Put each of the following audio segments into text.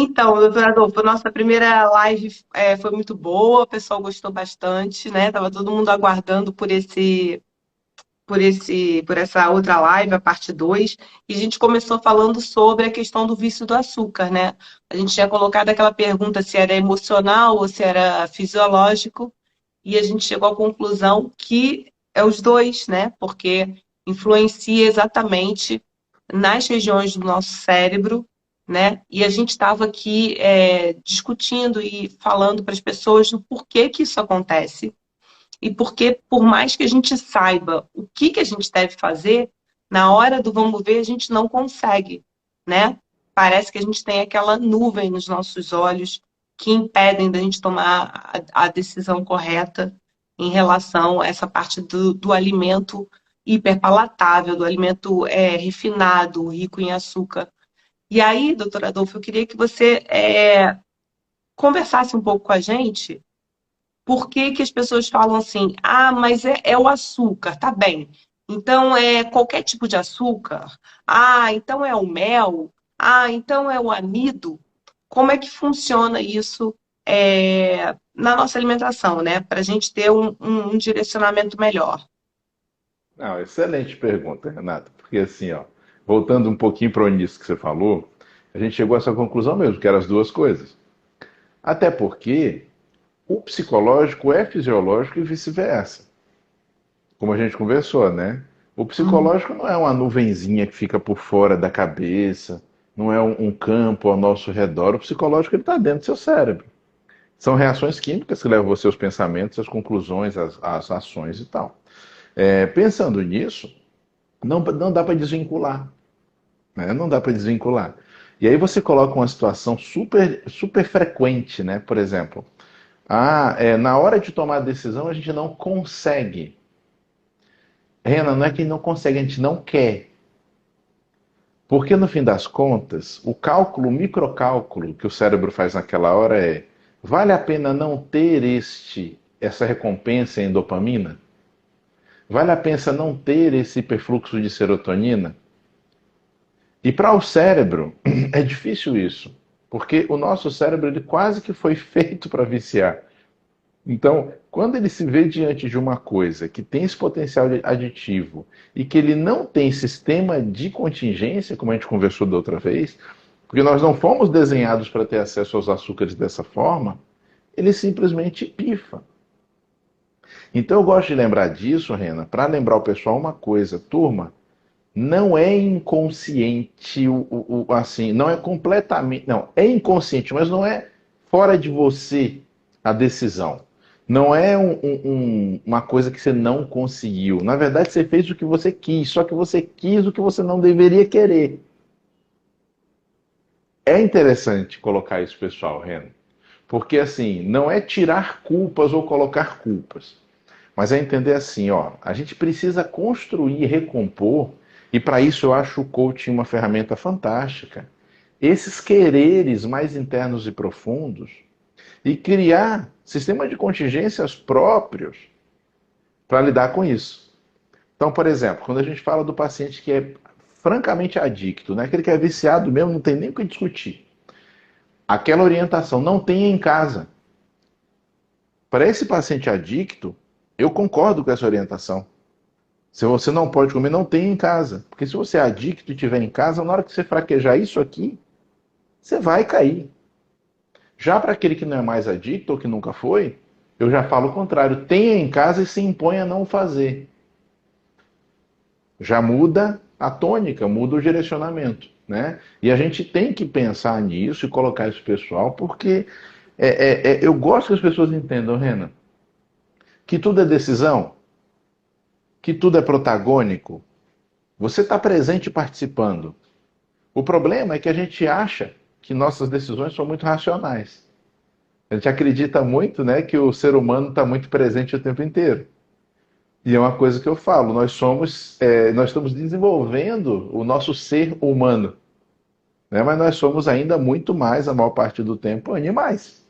Então, doutor Adolfo, a nossa primeira live foi muito boa, o pessoal gostou bastante, né? Tava todo mundo aguardando por essa outra live, a parte 2, e a gente começou falando sobre a questão do vício do açúcar, né? A gente tinha colocado aquela pergunta se era emocional ou se era fisiológico, e a gente chegou à conclusão que é os dois, né? Porque influencia exatamente nas regiões do nosso cérebro, né? E a gente estava aqui discutindo e falando para as pessoas do porquê que isso acontece e porque, por mais que a gente saiba o que que a gente deve fazer, na hora do vamos ver, a gente não consegue, né? Parece que a gente tem aquela nuvem nos nossos olhos que impedem da gente tomar a decisão correta em relação a essa parte do alimento hiperpalatável, do alimento refinado, rico em açúcar. E aí, doutor Adolfo, eu queria que você conversasse um pouco com a gente por que que as pessoas falam assim, ah, mas é o açúcar, tá bem. Então é qualquer tipo de açúcar. Ah, então é o mel. Ah, então é o amido. Como é que funciona isso na nossa alimentação, né? Para a gente ter um direcionamento melhor. Não, excelente pergunta, Renata. Porque assim, ó, voltando um pouquinho para o início que você falou, a gente chegou a essa conclusão mesmo, que eram as duas coisas. Até porque o psicológico é fisiológico e vice-versa. Como a gente conversou, né? O Uhum. psicológico não é uma nuvenzinha que fica por fora da cabeça, não é um campo ao nosso redor. O psicológico ele está dentro do seu cérebro. São reações químicas que levam você aos pensamentos, às conclusões, às ações e tal. Pensando nisso, não dá para desvincular. Né? Não dá para desvincular. E aí você coloca uma situação super frequente, né? Por exemplo, na hora de tomar a decisão a gente não consegue. Renan, não é que não consegue, a gente não quer. Porque no fim das contas, o cálculo, o microcálculo que o cérebro faz naquela hora é: vale a pena não ter essa recompensa em dopamina? Vale a pena não ter esse hiperfluxo de serotonina? E para o cérebro é difícil isso, porque o nosso cérebro ele quase que foi feito para viciar. Então, quando ele se vê diante de uma coisa que tem esse potencial aditivo e que ele não tem sistema de contingência, como a gente conversou da outra vez, porque nós não fomos desenhados para ter acesso aos açúcares dessa forma, ele simplesmente pifa. Então eu gosto de lembrar disso, Rena, para lembrar o pessoal uma coisa, turma, não é inconsciente, assim, não é completamente, não, é inconsciente, mas não é fora de você a decisão. Não é uma coisa que você não conseguiu. Na verdade, você fez o que você quis, só que você quis o que você não deveria querer. É interessante colocar isso, pessoal, Ren, porque assim, não é tirar culpas ou colocar culpas. Mas é entender assim, ó, a gente precisa construir, recompor, e para isso eu acho o coaching uma ferramenta fantástica. Esses quereres mais internos e profundos e criar sistemas de contingências próprios para lidar com isso. Então, por exemplo, quando a gente fala do paciente que é francamente adicto, né, aquele que é viciado mesmo, não tem nem o que discutir. Aquela orientação não tem em casa. Para esse paciente adicto, eu concordo com essa orientação. Se você não pode comer, não tem em casa. Porque se você é adicto e tiver em casa, na hora que você fraquejar isso aqui, você vai cair. Já para aquele que não é mais adicto ou que nunca foi, eu já falo o contrário. Tenha em casa e se impõe a não fazer. Já muda a tônica, muda o direcionamento. Né? E a gente tem que pensar nisso e colocar isso pessoal, porque eu gosto que as pessoas entendam, Renan, que tudo é decisão, que tudo é protagônico. Você está presente participando. O problema é que a gente acha que nossas decisões são muito racionais. A gente acredita muito, né, que o ser humano está muito presente o tempo inteiro. E é uma coisa que eu falo, nós estamos desenvolvendo o nosso ser humano, né, mas nós somos ainda muito mais, a maior parte do tempo, animais.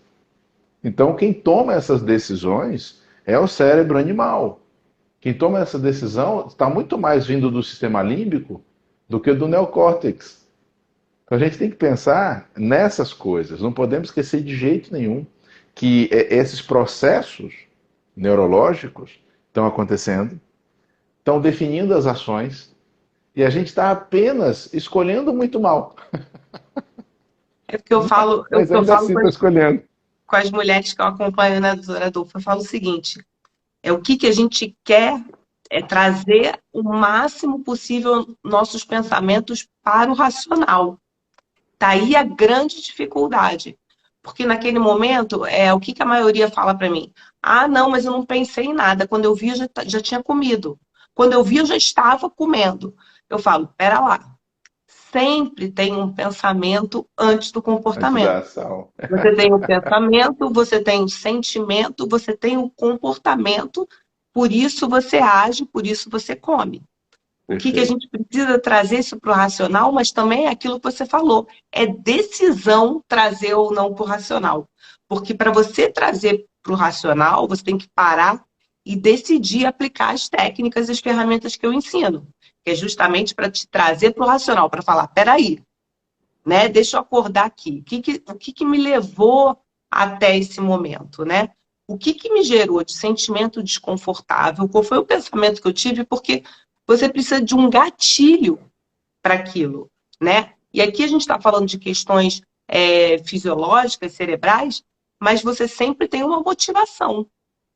Então, quem toma essas decisões é o cérebro animal. Quem toma essa decisão está muito mais vindo do sistema límbico do que do neocórtex. Então a gente tem que pensar nessas coisas. Não podemos esquecer de jeito nenhum que esses processos neurológicos estão acontecendo, estão definindo as ações, e a gente está apenas escolhendo muito mal. É porque Mas eu ainda falo assim está escolhendo. com as mulheres que eu acompanho na Doutora Adolfo, eu falo o seguinte: é o que a gente quer é trazer o máximo possível nossos pensamentos para o racional. Daí a grande dificuldade. Porque naquele momento, o que a maioria fala para mim? Ah, não, mas eu não pensei em nada. Quando eu vi, eu já tinha comido. Quando eu vi, eu já estava comendo. Eu falo, pera lá. Sempre tem um pensamento antes do Antes comportamento. da ação. Você tem o pensamento, você tem o sentimento, você tem o comportamento, por isso você age, por isso você come. O que a Perfeito. gente precisa trazer isso para o racional, mas também é aquilo que você falou, é decisão trazer ou não para o racional. Porque para você trazer para o racional, você tem que parar e decidir aplicar as técnicas e as ferramentas que eu ensino. Que é justamente para te trazer para o racional, para falar, peraí, né? Deixa eu acordar aqui. O que me levou até esse momento, né? O que me gerou de sentimento desconfortável? Qual foi o pensamento que eu tive? Porque você precisa de um gatilho para aquilo, né? E aqui a gente está falando de questões fisiológicas, cerebrais, mas você sempre tem uma motivação,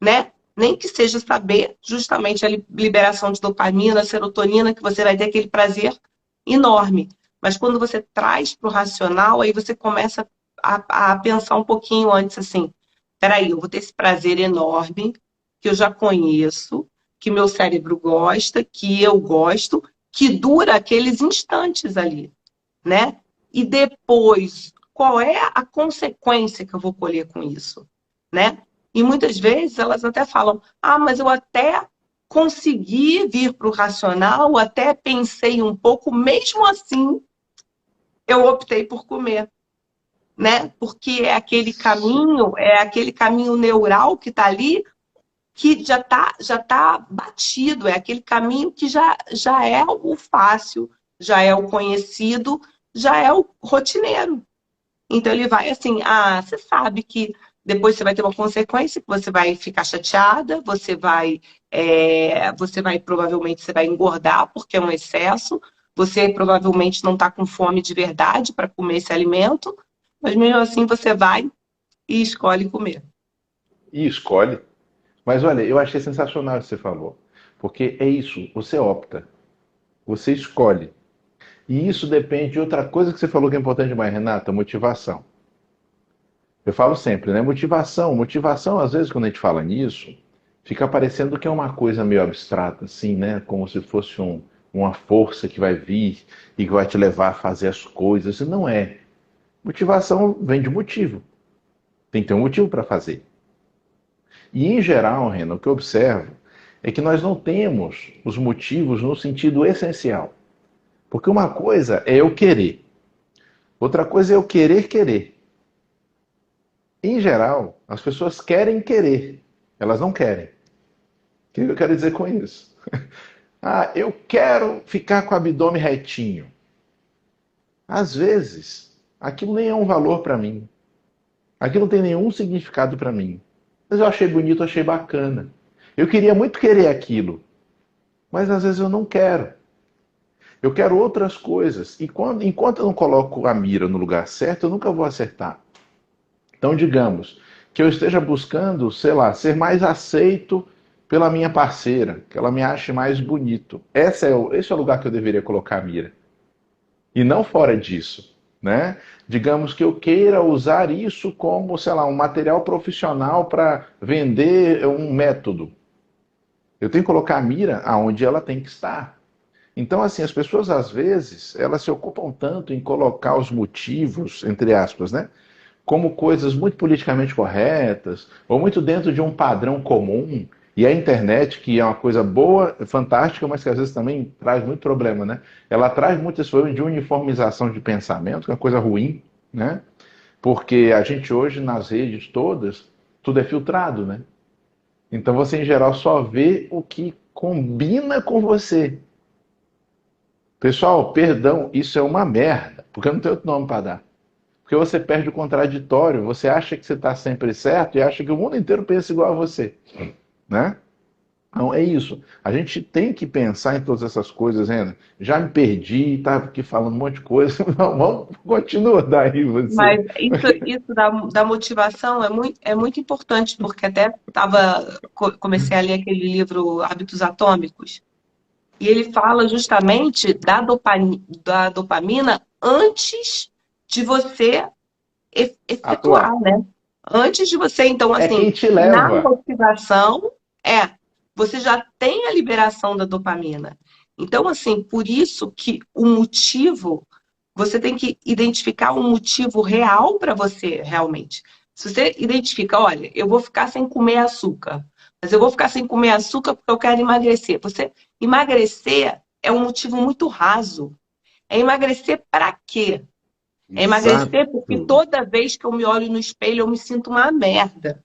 né? Nem que seja saber justamente a liberação de dopamina, serotonina, que você vai ter aquele prazer enorme. Mas quando você traz para o racional, aí você começa a pensar um pouquinho antes, assim, peraí, eu vou ter esse prazer enorme, que eu já conheço, que meu cérebro gosta, que eu gosto, que dura aqueles instantes ali, né? E depois, qual é a consequência que eu vou colher com isso, né? E muitas vezes elas até falam, ah, mas eu até consegui vir para o racional, até pensei um pouco, mesmo assim eu optei por comer, né? Porque é aquele caminho neural que está ali, que já tá batido, é aquele caminho que já é o fácil, já é o conhecido, já é o rotineiro. Então ele vai assim, ah, você sabe que depois você vai ter uma consequência, que você vai ficar chateada, você vai provavelmente você vai engordar porque é um excesso, você provavelmente não está com fome de verdade para comer esse alimento, mas mesmo assim você vai e escolhe comer. E escolhe. Mas olha, eu achei sensacional o que você falou. Porque é isso, você opta, você escolhe. E isso depende de outra coisa que você falou que é importante demais, Renata, motivação. Eu falo sempre, né? Motivação, às vezes, quando a gente fala nisso, fica parecendo que é uma coisa meio abstrata, assim, né? Como se fosse uma força que vai vir e que vai te levar a fazer as coisas. E não é. Motivação vem de motivo. Tem que ter um motivo para fazer. E, em geral, Renan, o que eu observo é que nós não temos os motivos no sentido essencial. Porque uma coisa é eu querer, outra coisa é eu querer querer. Em geral, as pessoas querem querer, elas não querem. O que eu quero dizer com isso? Ah, eu quero ficar com o abdômen retinho. Às vezes, aquilo nem é um valor para mim. Aquilo não tem nenhum significado para mim. Mas eu achei bonito, achei bacana. Eu queria muito querer aquilo, mas às vezes eu não quero. Eu quero outras coisas. E enquanto eu não coloco a mira no lugar certo, eu nunca vou acertar. Então, digamos que eu esteja buscando, sei lá, ser mais aceito pela minha parceira, que ela me ache mais bonito. Esse é o lugar que eu deveria colocar a mira. E não fora disso, né? Digamos que eu queira usar isso como, sei lá, um material profissional para vender um método. Eu tenho que colocar a mira aonde ela tem que estar. Então, assim, as pessoas às vezes, elas se ocupam tanto em colocar os motivos, entre aspas, né? Como coisas muito politicamente corretas, ou muito dentro de um padrão comum. E a internet, que é uma coisa boa, fantástica, mas que às vezes também traz muito problema, né? Ela traz muitas formas de uniformização de pensamento, que é uma coisa ruim, né? Porque a gente hoje, nas redes todas, tudo é filtrado, né? Então você, em geral, só vê o que combina com você. Pessoal, perdão, isso é uma merda, porque não tem outro nome para dar. Porque você perde o contraditório, você acha que você está sempre certo e acha que o mundo inteiro pensa igual a você, né? Então é isso. A gente tem que pensar em todas essas coisas, Renan. Já me perdi, estava aqui falando um monte de coisa. Não, vamos, continua daí você. Mas isso da motivação é muito importante, porque até comecei a ler aquele livro Hábitos Atômicos, e ele fala justamente da dopamina antes de você Atuar. efetuar, né? Antes de você, então, É assim, quem te na leva. motivação, você já tem a liberação da dopamina. Então, assim, por isso que o motivo, você tem que identificar um motivo real para você, realmente. Se você identifica, olha, eu vou ficar sem comer açúcar, mas eu vou ficar sem comer açúcar porque eu quero emagrecer. Você emagrecer é um motivo muito raso. É emagrecer para quê? É Exato. emagrecer porque toda vez que eu me olho no espelho eu me sinto uma merda.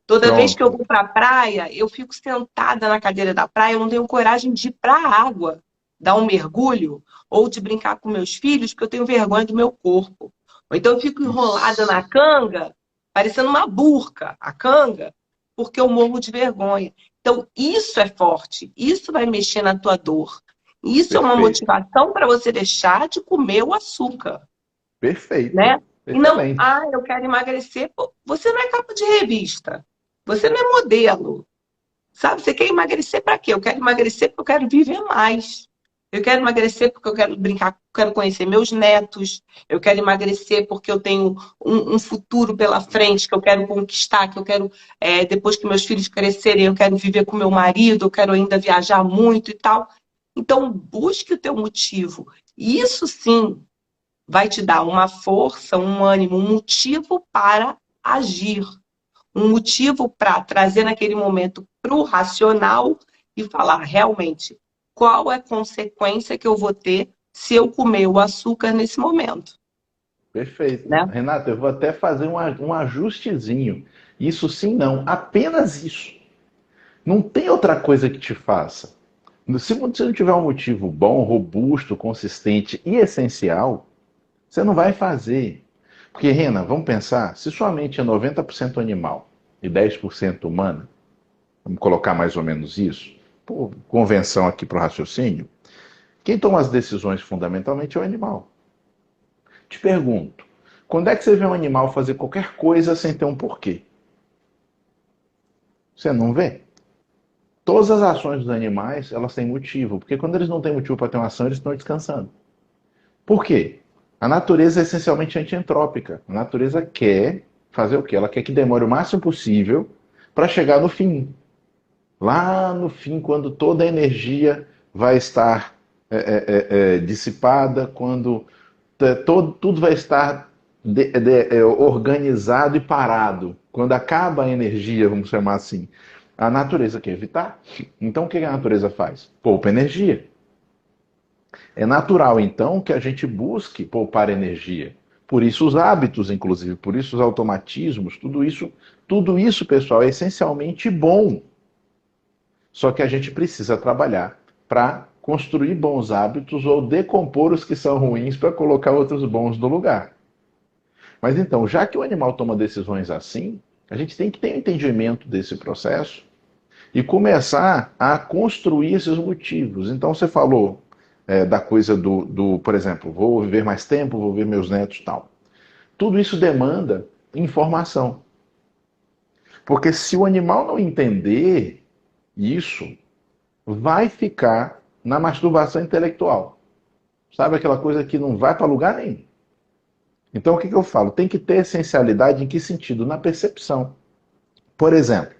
Toda vez que eu Pronto. vou para a praia, eu fico sentada na cadeira da praia, eu não tenho coragem de ir para a água, dar um mergulho, ou de brincar com meus filhos, porque eu tenho vergonha do meu corpo. Ou então eu fico enrolada na Isso. canga, parecendo uma burca, a canga, porque eu morro de vergonha. Então, isso é forte, isso vai mexer na tua dor. Isso é uma Perfeito. motivação para você deixar de comer o açúcar, Perfeito. né? E não, Excelente. eu quero emagrecer. Pô, você não é capa de revista. Você não é modelo. Sabe? Você quer emagrecer para quê? Eu quero emagrecer porque eu quero viver mais. Eu quero emagrecer porque eu quero brincar, quero conhecer meus netos. Eu quero emagrecer porque eu tenho um futuro pela frente que eu quero conquistar, que eu quero, depois que meus filhos crescerem, eu quero viver com meu marido, eu quero ainda viajar muito e tal. Então, busque o teu motivo. Isso sim vai te dar uma força, um ânimo, um motivo para agir, um motivo para trazer naquele momento para o racional e falar realmente qual é a consequência que eu vou ter se eu comer o açúcar nesse momento, Perfeito. né? Renata, eu vou até fazer um ajustezinho. Isso sim, não. Apenas isso. Não tem outra coisa que te faça. Se você não tiver um motivo bom, robusto, consistente e essencial, você não vai fazer. Porque, Rena, vamos pensar, se sua mente é 90% animal e 10% humana, vamos colocar mais ou menos isso, por convenção aqui para o raciocínio, quem toma as decisões fundamentalmente é o animal. Te pergunto, quando é que você vê um animal fazer qualquer coisa sem ter um porquê? Você não vê. Todas as ações dos animais, elas têm motivo, porque quando eles não têm motivo para ter uma ação, eles estão descansando. Por quê? A natureza é essencialmente antientrópica. A natureza quer fazer o quê? Ela quer que demore o máximo possível para chegar no fim. Lá no fim, quando toda a energia vai estar dissipada, quando tudo vai estar organizado e parado, quando acaba a energia, vamos chamar assim, a natureza quer evitar. Então o que a natureza faz? Poupa energia. É natural, então, que a gente busque poupar energia. Por isso os hábitos, inclusive, por isso os automatismos, tudo isso, pessoal, é essencialmente bom. Só que a gente precisa trabalhar para construir bons hábitos ou decompor os que são ruins para colocar outros bons no lugar. Mas então, já que o animal toma decisões assim, a gente tem que ter um entendimento desse processo e começar a construir esses motivos. Então, você falou da coisa por exemplo, vou viver mais tempo, vou ver meus netos e tal. Tudo isso demanda informação. Porque se o animal não entender isso, vai ficar na masturbação intelectual. Sabe aquela coisa que não vai para lugar nenhum. Então, o que eu falo? Tem que ter essencialidade em que sentido? Na percepção. Por exemplo,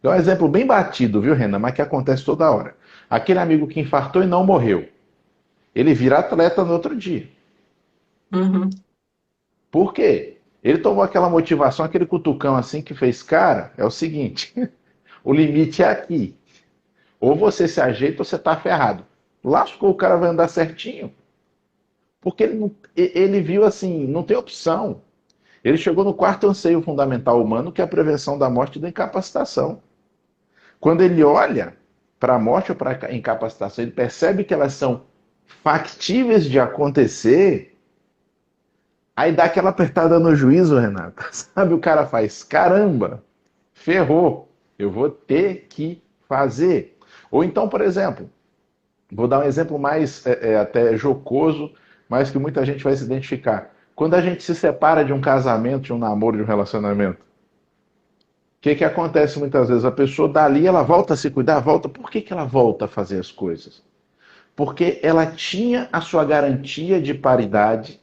é um exemplo bem batido, viu, Renan? Mas que acontece toda hora. Aquele amigo que infartou e não morreu. Ele vira atleta no outro dia. Uhum. Por quê? Ele tomou aquela motivação, aquele cutucão assim que fez, cara, é o seguinte, o limite é aqui. Ou você se ajeita ou você tá ferrado. Lascou, o cara vai andar certinho. Porque ele viu assim, não tem opção. Ele chegou no quarto anseio fundamental humano, que é a prevenção da morte e da incapacitação. Quando ele olha para a morte ou para a incapacitação, ele percebe que elas são factíveis de acontecer, aí dá aquela apertada no juízo, Renata. Sabe, o cara faz, caramba, ferrou, eu vou ter que fazer. Ou então, por exemplo, vou dar um exemplo mais até jocoso, mas que muita gente vai se identificar. Quando a gente se separa de um casamento, de um namoro, de um relacionamento, o que acontece muitas vezes? A pessoa dali, ela volta a se cuidar, volta. Por que ela volta a fazer as coisas? Porque ela tinha a sua garantia de paridade,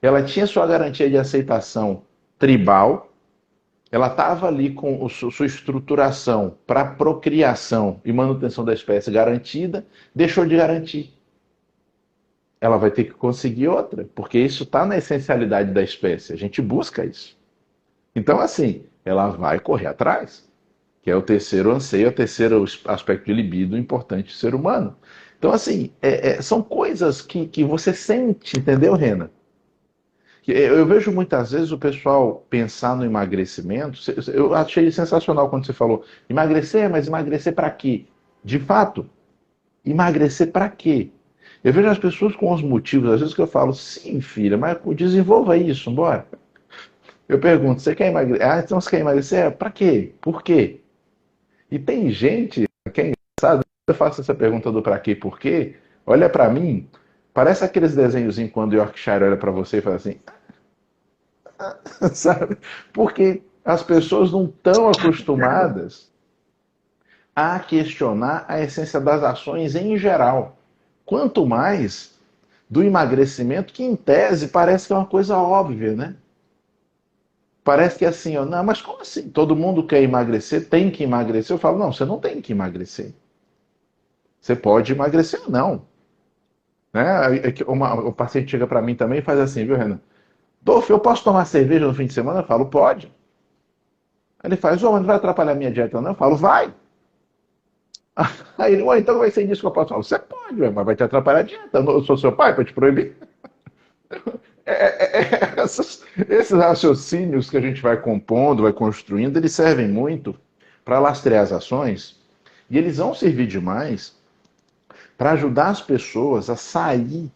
ela tinha a sua garantia de aceitação tribal, ela estava ali com sua estruturação para procriação e manutenção da espécie garantida, deixou de garantir. Ela vai ter que conseguir outra, porque isso está na essencialidade da espécie. A gente busca isso. Então, assim, ela vai correr atrás, que é o terceiro anseio, o terceiro aspecto de libido importante do ser humano. Então, assim, são coisas que você sente, entendeu, Rena? Eu vejo muitas vezes o pessoal pensar no emagrecimento. Eu achei sensacional quando você falou emagrecer, mas emagrecer para quê? De fato, emagrecer para quê? Eu vejo as pessoas com os motivos, às vezes que eu falo, sim, filha, mas desenvolva isso, bora. Eu pergunto, você quer emagrecer? Ah, então você quer emagrecer? Para quê? Por quê? E tem gente, que é engraçado, eu faço essa pergunta do para quê, por quê, olha para mim, parece aqueles desenhozinhos quando o Yorkshire olha para você e fala assim, sabe? Porque as pessoas não estão acostumadas a questionar a essência das ações em geral. Quanto mais do emagrecimento, que em tese parece que é uma coisa óbvia, né? Parece que é assim, ó, não, mas como assim? Todo mundo quer emagrecer, tem que emagrecer? Eu falo, não, você não tem que emagrecer. Você pode emagrecer ou não. Né? O paciente chega para mim também e faz assim, viu, Renan? Dolph, eu posso tomar cerveja no fim de semana? Eu falo, pode. Aí ele faz, mas não vai atrapalhar a minha dieta, não? Eu falo, vai. Aí ele, então como é que você disse que eu posso? Eu falo, você pode, mas vai te atrapalhar a dieta. Eu sou seu pai para te proibir. Esses raciocínios que a gente vai compondo, vai construindo, eles servem muito para lastrear as ações e eles vão servir demais para ajudar as pessoas a sair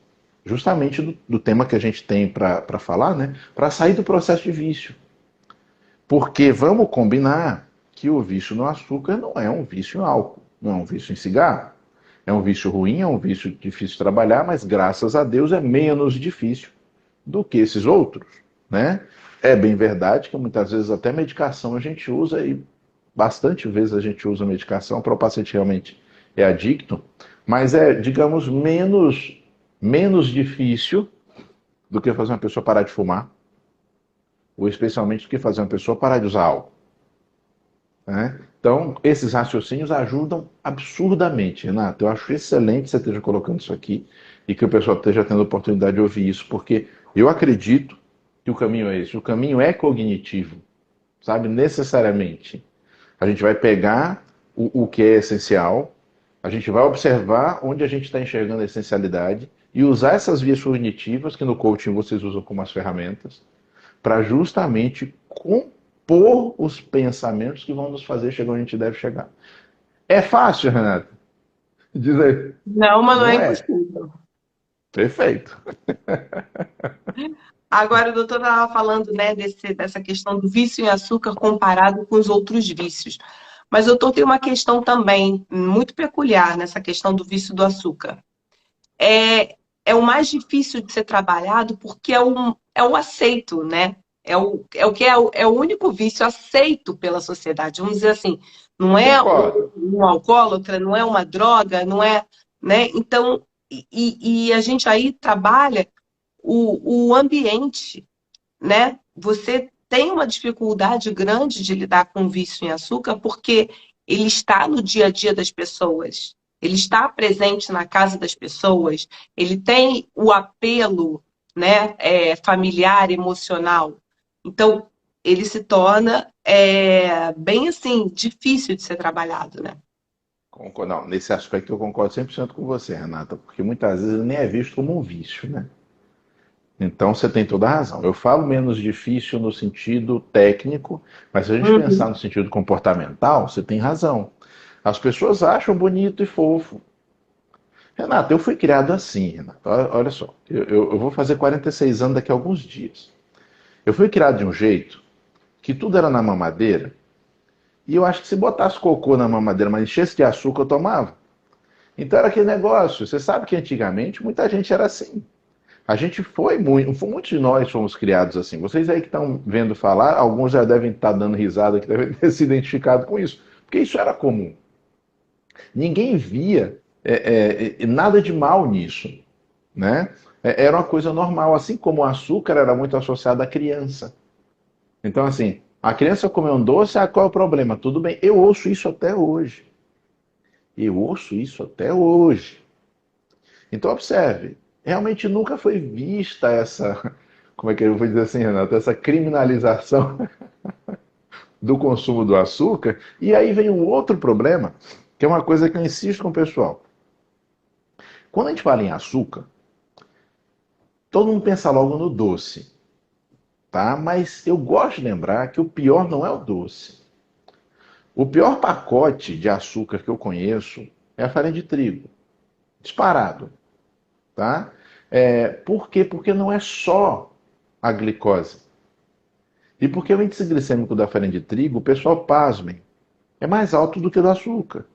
justamente do tema que a gente tem para falar, né? Para sair do processo de vício. Porque vamos combinar que o vício no açúcar não é um vício em álcool, não é um vício em cigarro. É um vício ruim, é um vício difícil de trabalhar, mas graças a Deus é menos difícil do que esses outros, né? É bem verdade que muitas vezes até medicação a gente usa e bastante vezes a gente usa medicação para o paciente realmente é adicto, mas é, digamos, menos difícil do que fazer uma pessoa parar de fumar, ou especialmente do que fazer uma pessoa parar de usar álcool. Né? Então, esses raciocínios ajudam absurdamente, Renato. Eu acho excelente você esteja colocando isso aqui e que o pessoal esteja tendo a oportunidade de ouvir isso, porque eu acredito que o caminho é esse. O caminho é cognitivo, sabe? Necessariamente. A gente vai pegar o que é essencial, a gente vai observar onde a gente está enxergando a essencialidade e usar essas vias cognitivas, que no coaching vocês usam como as ferramentas, para justamente compor os pensamentos que vão nos fazer chegar onde a gente deve chegar. É fácil, Renato? Diz aí. Não, mas não é Não é. impossível. Perfeito. Agora, o doutor estava falando, né, dessa questão do vício em açúcar comparado com os outros vícios. Mas o doutor tem uma questão também muito peculiar nessa questão do vício do açúcar. É o mais difícil de ser trabalhado porque é o aceito, né? É o único vício aceito pela sociedade. Vamos dizer assim, não é Concordo. um alcoólatra, não é uma droga, não é, né? Então, e a gente aí trabalha o ambiente, né? Você tem uma dificuldade grande de lidar com o vício em açúcar porque ele está no dia a dia das pessoas, ele está presente na casa das pessoas, ele tem o apelo, né, familiar, emocional. Então, ele se torna bem assim, difícil de ser trabalhado, né? Concordo. Não, nesse aspecto eu concordo 100% com você, Renata, porque muitas vezes nem é visto como um vício, né? Então você tem toda a razão. Eu falo menos difícil no sentido técnico, mas se a gente pensar Uhum. no sentido comportamental, você tem razão. As pessoas acham bonito e fofo. Renata, eu fui criado assim, Renata. Olha só, eu vou fazer 46 anos daqui a alguns dias. Eu fui criado de um jeito que tudo era na mamadeira, e eu acho que se botasse cocô na mamadeira, mas enchesse de açúcar, eu tomava. Então era aquele negócio. Você sabe que antigamente muita gente era assim. A gente muitos de nós fomos criados assim. Vocês aí que estão vendo falar, alguns já devem estar dando risada, que devem ter se identificado com isso. Porque isso era comum. Ninguém via nada de mal nisso, né? Era uma coisa normal, assim como o açúcar era muito associado à criança. Então, assim, a criança comeu um doce, qual é o problema? Tudo bem, eu ouço isso até hoje. Eu ouço isso até hoje. Então, observe, realmente nunca foi vista essa, como é que eu vou dizer assim, Renato, essa criminalização do consumo do açúcar. E aí vem um outro problema, que é uma coisa que eu insisto com o pessoal. Quando a gente fala em açúcar, todo mundo pensa logo no doce, tá? Mas eu gosto de lembrar que o pior não é o doce. O pior pacote de açúcar que eu conheço é a farinha de trigo, disparado, tá? Por quê? Porque não é só a glicose. E porque o índice glicêmico da farinha de trigo, o pessoal, pasmem, é mais alto do que o do açúcar.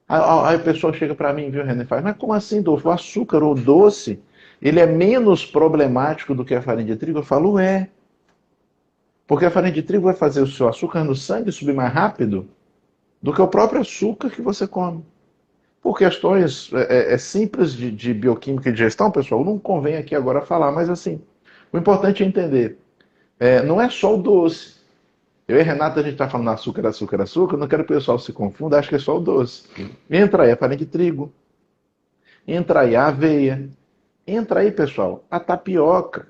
Aí o pessoal chega para mim, viu, René, e fala, mas como assim, Dolfo? O açúcar, o doce, ele é menos problemático do que a farinha de trigo? Eu falo, é. Porque a farinha de trigo vai fazer o seu açúcar no sangue subir mais rápido do que o próprio açúcar que você come. Por questões simples de bioquímica e de digestão, pessoal, não convém aqui agora falar, mas assim, o importante é entender. Não é só o doce. Eu e a Renata, a gente está falando açúcar, açúcar, açúcar, não quero que o pessoal se confunda, acho que é só o doce. Entra aí a farinha de trigo, entra aí a aveia, entra aí, pessoal, a tapioca,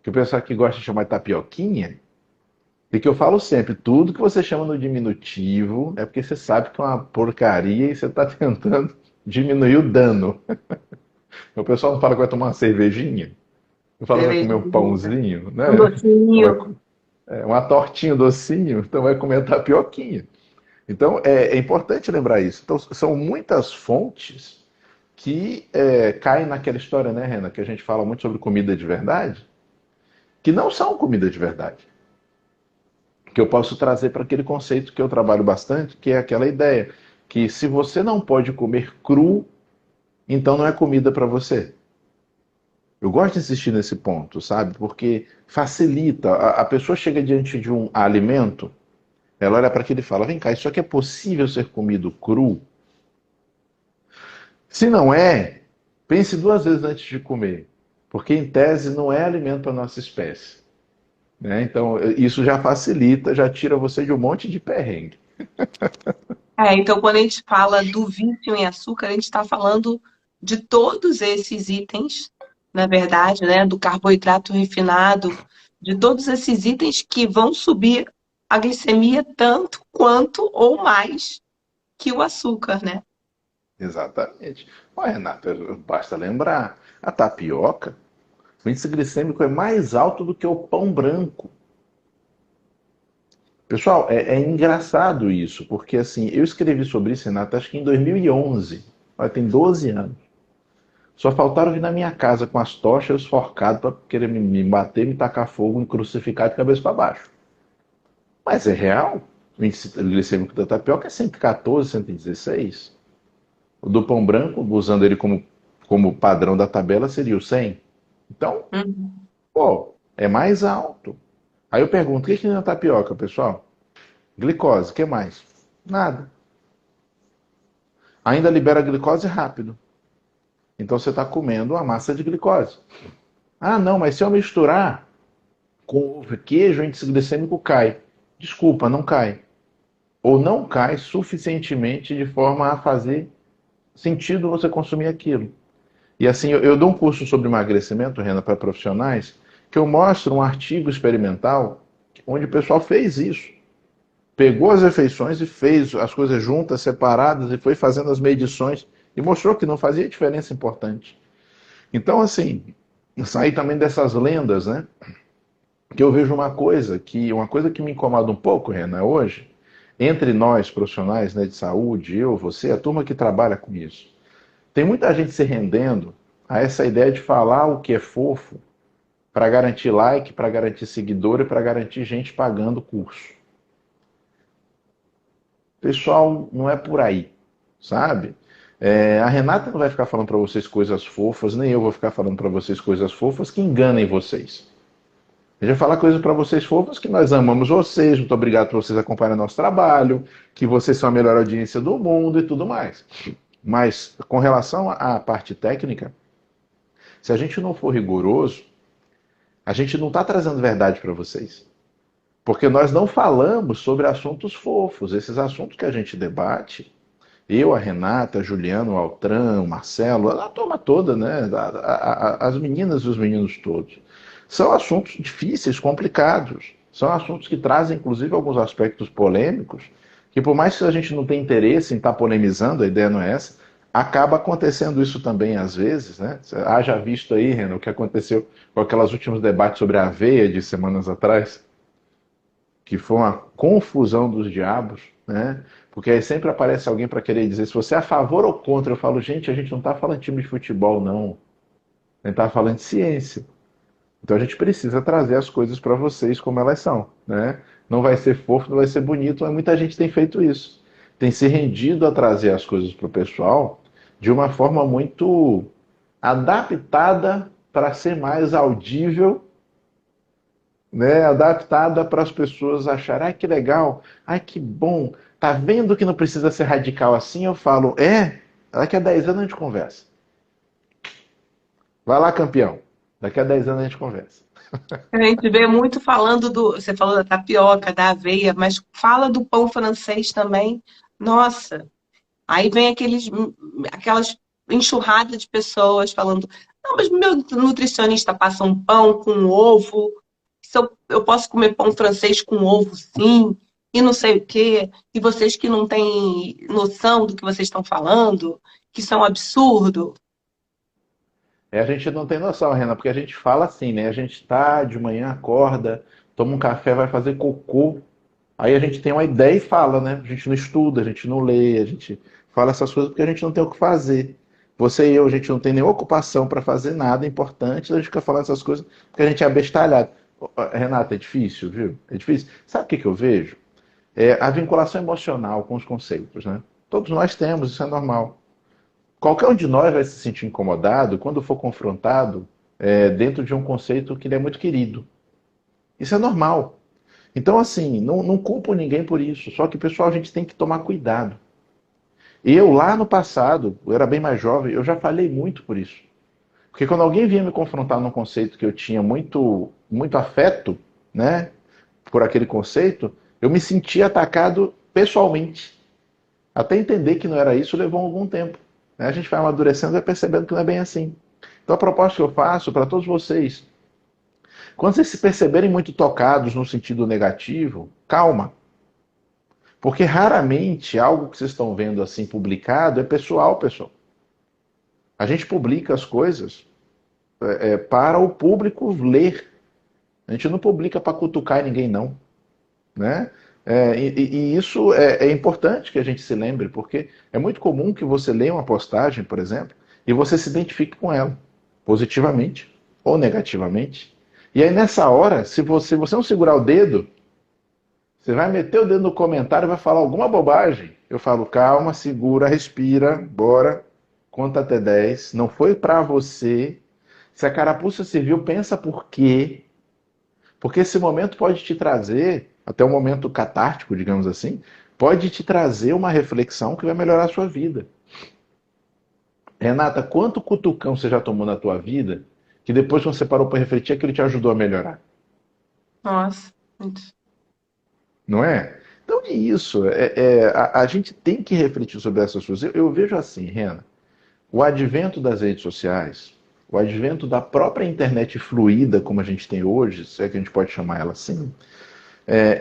que o pessoal que gosta de chamar de tapioquinha, e que eu falo sempre, tudo que você chama no diminutivo é porque você sabe que é uma porcaria e você está tentando diminuir o dano. O pessoal não fala que vai tomar uma cervejinha, não fala que vai comer um Cervejinha, pãozinho, um né? docinho. Uma tortinha docinho, então vai comer a tapioquinha. Então é importante lembrar isso. Então são muitas fontes que caem naquela história, né, Rena, que a gente fala muito sobre comida de verdade, que não são comida de verdade. Que eu posso trazer para aquele conceito que eu trabalho bastante, que é aquela ideia que se você não pode comer cru, então não é comida para você. Eu gosto de insistir nesse ponto, sabe? Porque facilita. A pessoa chega diante de um alimento, ela olha para aquilo e fala: vem cá, isso aqui é possível ser comido cru? Se não é, pense duas vezes antes de comer, porque em tese não é alimento para nossa espécie. Né? Então, isso já facilita, já tira você de um monte de perrengue. Então, quando a gente fala do vício em açúcar, a gente está falando de todos esses itens, na verdade, né? Do carboidrato refinado, de todos esses itens que vão subir a glicemia tanto quanto ou mais que o açúcar, né? Exatamente. Olha, Renata, basta lembrar, a tapioca, o índice glicêmico é mais alto do que o pão branco. Pessoal, é engraçado isso, porque assim, eu escrevi sobre isso, Renata, acho que em 2011. Olha, tem 12 anos. Só faltaram vir na minha casa com as tochas e os forcados para querer me bater, me tacar fogo, me crucificar de cabeça para baixo. Mas é real. O índice glicêmico da tapioca é 114, 116. O do pão branco, usando ele como padrão da tabela, seria o 100. Então, Uhum. pô, é mais alto. Aí eu pergunto, o que é na tapioca, pessoal? Glicose, o que mais? Nada. Ainda libera glicose rápido. Então você está comendo uma massa de glicose. Ah, não, mas se eu misturar com ovo e queijo, o índice glicêmico cai. Desculpa, não cai. Ou não cai suficientemente de forma a fazer sentido você consumir aquilo. E assim, eu dou um curso sobre emagrecimento, Renda, para profissionais, que eu mostro um artigo experimental onde o pessoal fez isso. Pegou as refeições e fez as coisas juntas, separadas, e foi fazendo as medições e mostrou que não fazia diferença importante. Então, assim, sair também dessas lendas, né? Que eu vejo uma coisa que me incomoda um pouco, Renan, hoje, entre nós profissionais, né, de saúde, eu, você, a turma que trabalha com isso. Tem muita gente se rendendo a essa ideia de falar o que é fofo para garantir like, para garantir seguidor e para garantir gente pagando o curso. Pessoal, não é por aí, sabe? A Renata não vai ficar falando para vocês coisas fofas, nem eu vou ficar falando para vocês coisas fofas que enganem vocês. A gente vai falar coisas para vocês fofas que nós amamos vocês, muito obrigado por vocês acompanharem nosso trabalho, que vocês são a melhor audiência do mundo e tudo mais. Mas com relação à parte técnica, se a gente não for rigoroso, a gente não está trazendo verdade para vocês. Porque nós não falamos sobre assuntos fofos. Esses assuntos que a gente debate, eu, a Renata, a Juliana, o Altran, o Marcelo, a turma toda, né? As meninas e os meninos todos. São assuntos difíceis, complicados. São assuntos que trazem, inclusive, alguns aspectos polêmicos, que por mais que a gente não tenha interesse em estar polemizando, a ideia não é essa, acaba acontecendo isso também às vezes, né? Haja visto aí, Renan, o que aconteceu com aqueles últimos debates sobre a aveia de semanas atrás, que foi uma confusão dos diabos, né? Porque aí sempre aparece alguém para querer dizer se você é a favor ou contra. Eu falo, gente, a gente não está falando de time de futebol, não. A gente está falando de ciência. Então a gente precisa trazer as coisas para vocês como elas são, né? Não vai ser fofo, não vai ser bonito, mas muita gente tem feito isso. Tem se rendido a trazer as coisas para o pessoal de uma forma muito adaptada para ser mais audível, né? Adaptada para as pessoas acharem, ai que legal, ai que bom, tá vendo que não precisa ser radical assim? Eu falo, daqui a 10 anos a gente conversa. Vai lá, campeão. Daqui a 10 anos a gente conversa. A gente vê muito falando você falou da tapioca, da aveia, mas fala do pão francês também. Nossa, aí vem aquelas enxurradas de pessoas falando, não, mas meu nutricionista passa um pão com ovo, se eu posso comer pão francês com ovo, sim, e não sei o quê, e vocês que não têm noção do que vocês estão falando, que isso é um absurdo. A gente não tem noção, Renan, porque a gente fala assim, né? A gente tá de manhã, acorda, toma um café, vai fazer cocô. Aí a gente tem uma ideia e fala, né? A gente não estuda, a gente não lê, a gente fala essas coisas porque a gente não tem o que fazer. Você e eu, a gente não tem nenhuma ocupação para fazer nada importante, a gente fica falando essas coisas porque a gente é abestalhado. Renata, é difícil, viu? É difícil. Sabe o que eu vejo? A vinculação emocional com os conceitos, né? Todos nós temos, isso é normal. Qualquer um de nós vai se sentir incomodado quando for confrontado dentro de um conceito que ele é muito querido. Isso é normal. Então, assim, não culpo ninguém por isso. Só que, pessoal, a gente tem que tomar cuidado. Eu, lá no passado, eu era bem mais jovem, eu já falei muito por isso. Porque quando alguém vinha me confrontar num conceito que eu tinha muito, muito afeto, né, por aquele conceito, eu me sentia atacado pessoalmente. Até entender que não era isso levou algum tempo. Né? A gente vai amadurecendo e vai percebendo que não é bem assim. Então a proposta que eu faço para todos vocês, quando vocês se perceberem muito tocados no sentido negativo, calma. Porque raramente algo que vocês estão vendo assim publicado é pessoal, pessoal. A gente publica as coisas para o público ler. A gente não publica para cutucar ninguém, não. Né? E isso é importante que a gente se lembre, porque é muito comum que você leia uma postagem, por exemplo, e você se identifique com ela, positivamente ou negativamente. E aí nessa hora, se você não segurar o dedo, você vai meter o dedo no comentário e vai falar alguma bobagem. Eu falo, calma, segura, respira, bora, conta até 10. Não foi pra você. Se a carapuça serviu, pensa por quê. Porque esse momento pode te trazer, até um momento catártico, digamos assim, pode te trazer uma reflexão que vai melhorar a sua vida. Renata, quanto cutucão você já tomou na tua vida que depois, quando você parou para refletir, aquilo te ajudou a melhorar? Nossa, muito. Não é? Então é isso. A gente tem que refletir sobre essas coisas. Eu vejo assim, Rena, o advento das redes sociais, o advento da própria internet fluida, como a gente tem hoje, se é que a gente pode chamar ela assim,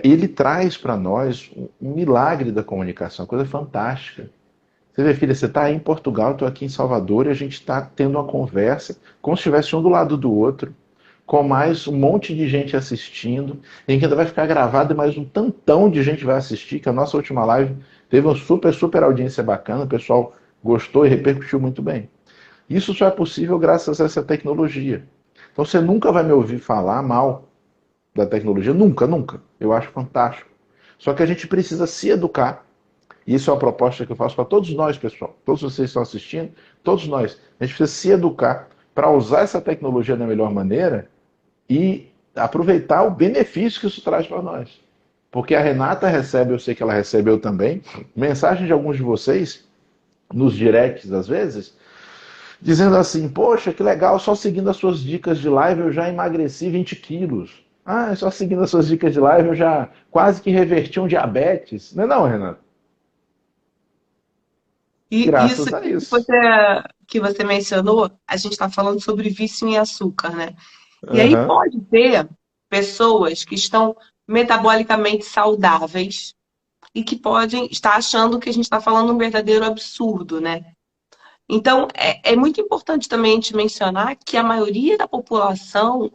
ele traz para nós um milagre da comunicação, uma coisa fantástica. Você vê, filha, você está aí em Portugal, eu estou aqui em Salvador e a gente está tendo uma conversa como se estivesse um do lado do outro. com mais um monte de gente assistindo, em que ainda vai ficar gravado e mais um tantão de gente vai assistir, que a nossa última live teve uma super audiência bacana, o pessoal gostou e repercutiu muito bem. Isso só é possível graças a essa tecnologia. Então você nunca vai me ouvir falar mal da tecnologia, nunca. Eu acho fantástico. Só que a gente precisa se educar. E isso é uma proposta que eu faço para todos nós, pessoal. Todos vocês que estão assistindo, todos nós. A gente precisa se educar para usar essa tecnologia da melhor maneira e aproveitar o benefício que isso traz para nós. Porque a Renata recebe, eu sei que ela recebe, eu também, mensagem de alguns de vocês, nos directs às vezes, dizendo assim, poxa, que legal, só seguindo as suas dicas de live eu já emagreci 20 quilos. Ah, só seguindo as suas dicas de live eu já quase que reverti um diabetes. Não é não, Renato? E isso Graças a isso. que você mencionou, a gente está falando sobre vício em açúcar, né? E aí Aham. pode ter pessoas que estão metabolicamente saudáveis e que podem estar achando que a gente está falando um verdadeiro absurdo, né? Então, é muito importante também a gente mencionar que a maioria da população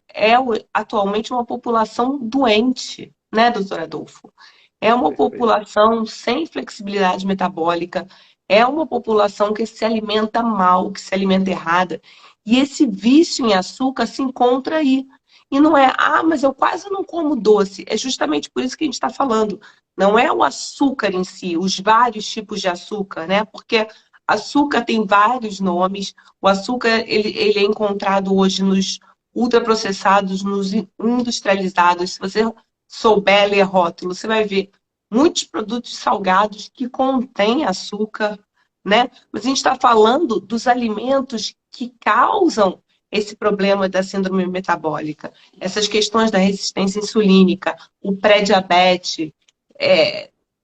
atualmente uma população doente, né, doutor Adolfo? É uma Perfeito. população sem flexibilidade metabólica, é uma população que se alimenta mal, que se alimenta errada. E esse vício em açúcar se encontra aí. E não é, mas eu quase não como doce. É justamente por isso que a gente está falando. Não é o açúcar em si, os vários tipos de açúcar, né? Porque açúcar tem vários nomes. O açúcar ele é encontrado hoje nos ultraprocessados, nos industrializados. Se você souber ler rótulo, você vai ver muitos produtos salgados que contêm açúcar, né? Mas a gente está falando dos alimentos que causam esse problema da síndrome metabólica, essas questões da resistência insulínica, o pré-diabetes,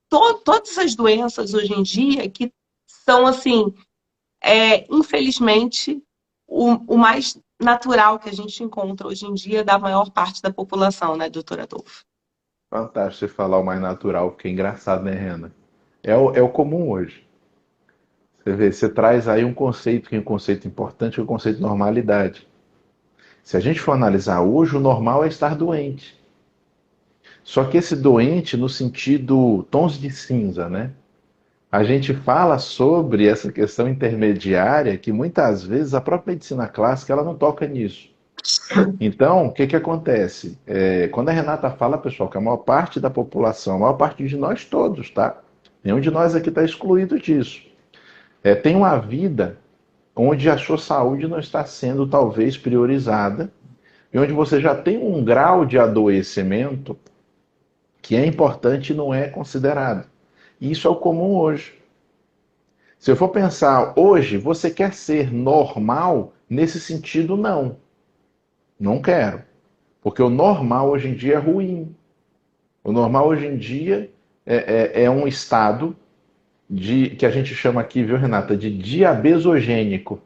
todas as doenças hoje em dia que são, assim, infelizmente, o mais natural que a gente encontra hoje em dia da maior parte da população, né, doutora Adolfo? Fantástico você falar o mais natural, porque é engraçado, né, Rena? É o comum hoje. Você vê, você traz aí um conceito que é um conceito importante, que é o conceito de normalidade. Se a gente for analisar hoje, o normal é estar doente. Só que esse doente no sentido tons de cinza, né? A gente fala sobre essa questão intermediária que muitas vezes a própria medicina clássica ela não toca nisso. Então, o que que acontece? Quando a Renata fala, pessoal, que a maior parte da população, a maior parte de nós todos, tá? Nenhum de nós aqui está excluído disso. Tem uma vida onde a sua saúde não está sendo talvez priorizada e onde você já tem um grau de adoecimento que é importante e não é considerado. E isso é o comum hoje. Se eu for pensar hoje, você quer ser normal nesse sentido? Não. Não quero. Porque o normal hoje em dia é ruim. O normal hoje em dia é um estado que a gente chama aqui, viu, Renata, de diabesogênico.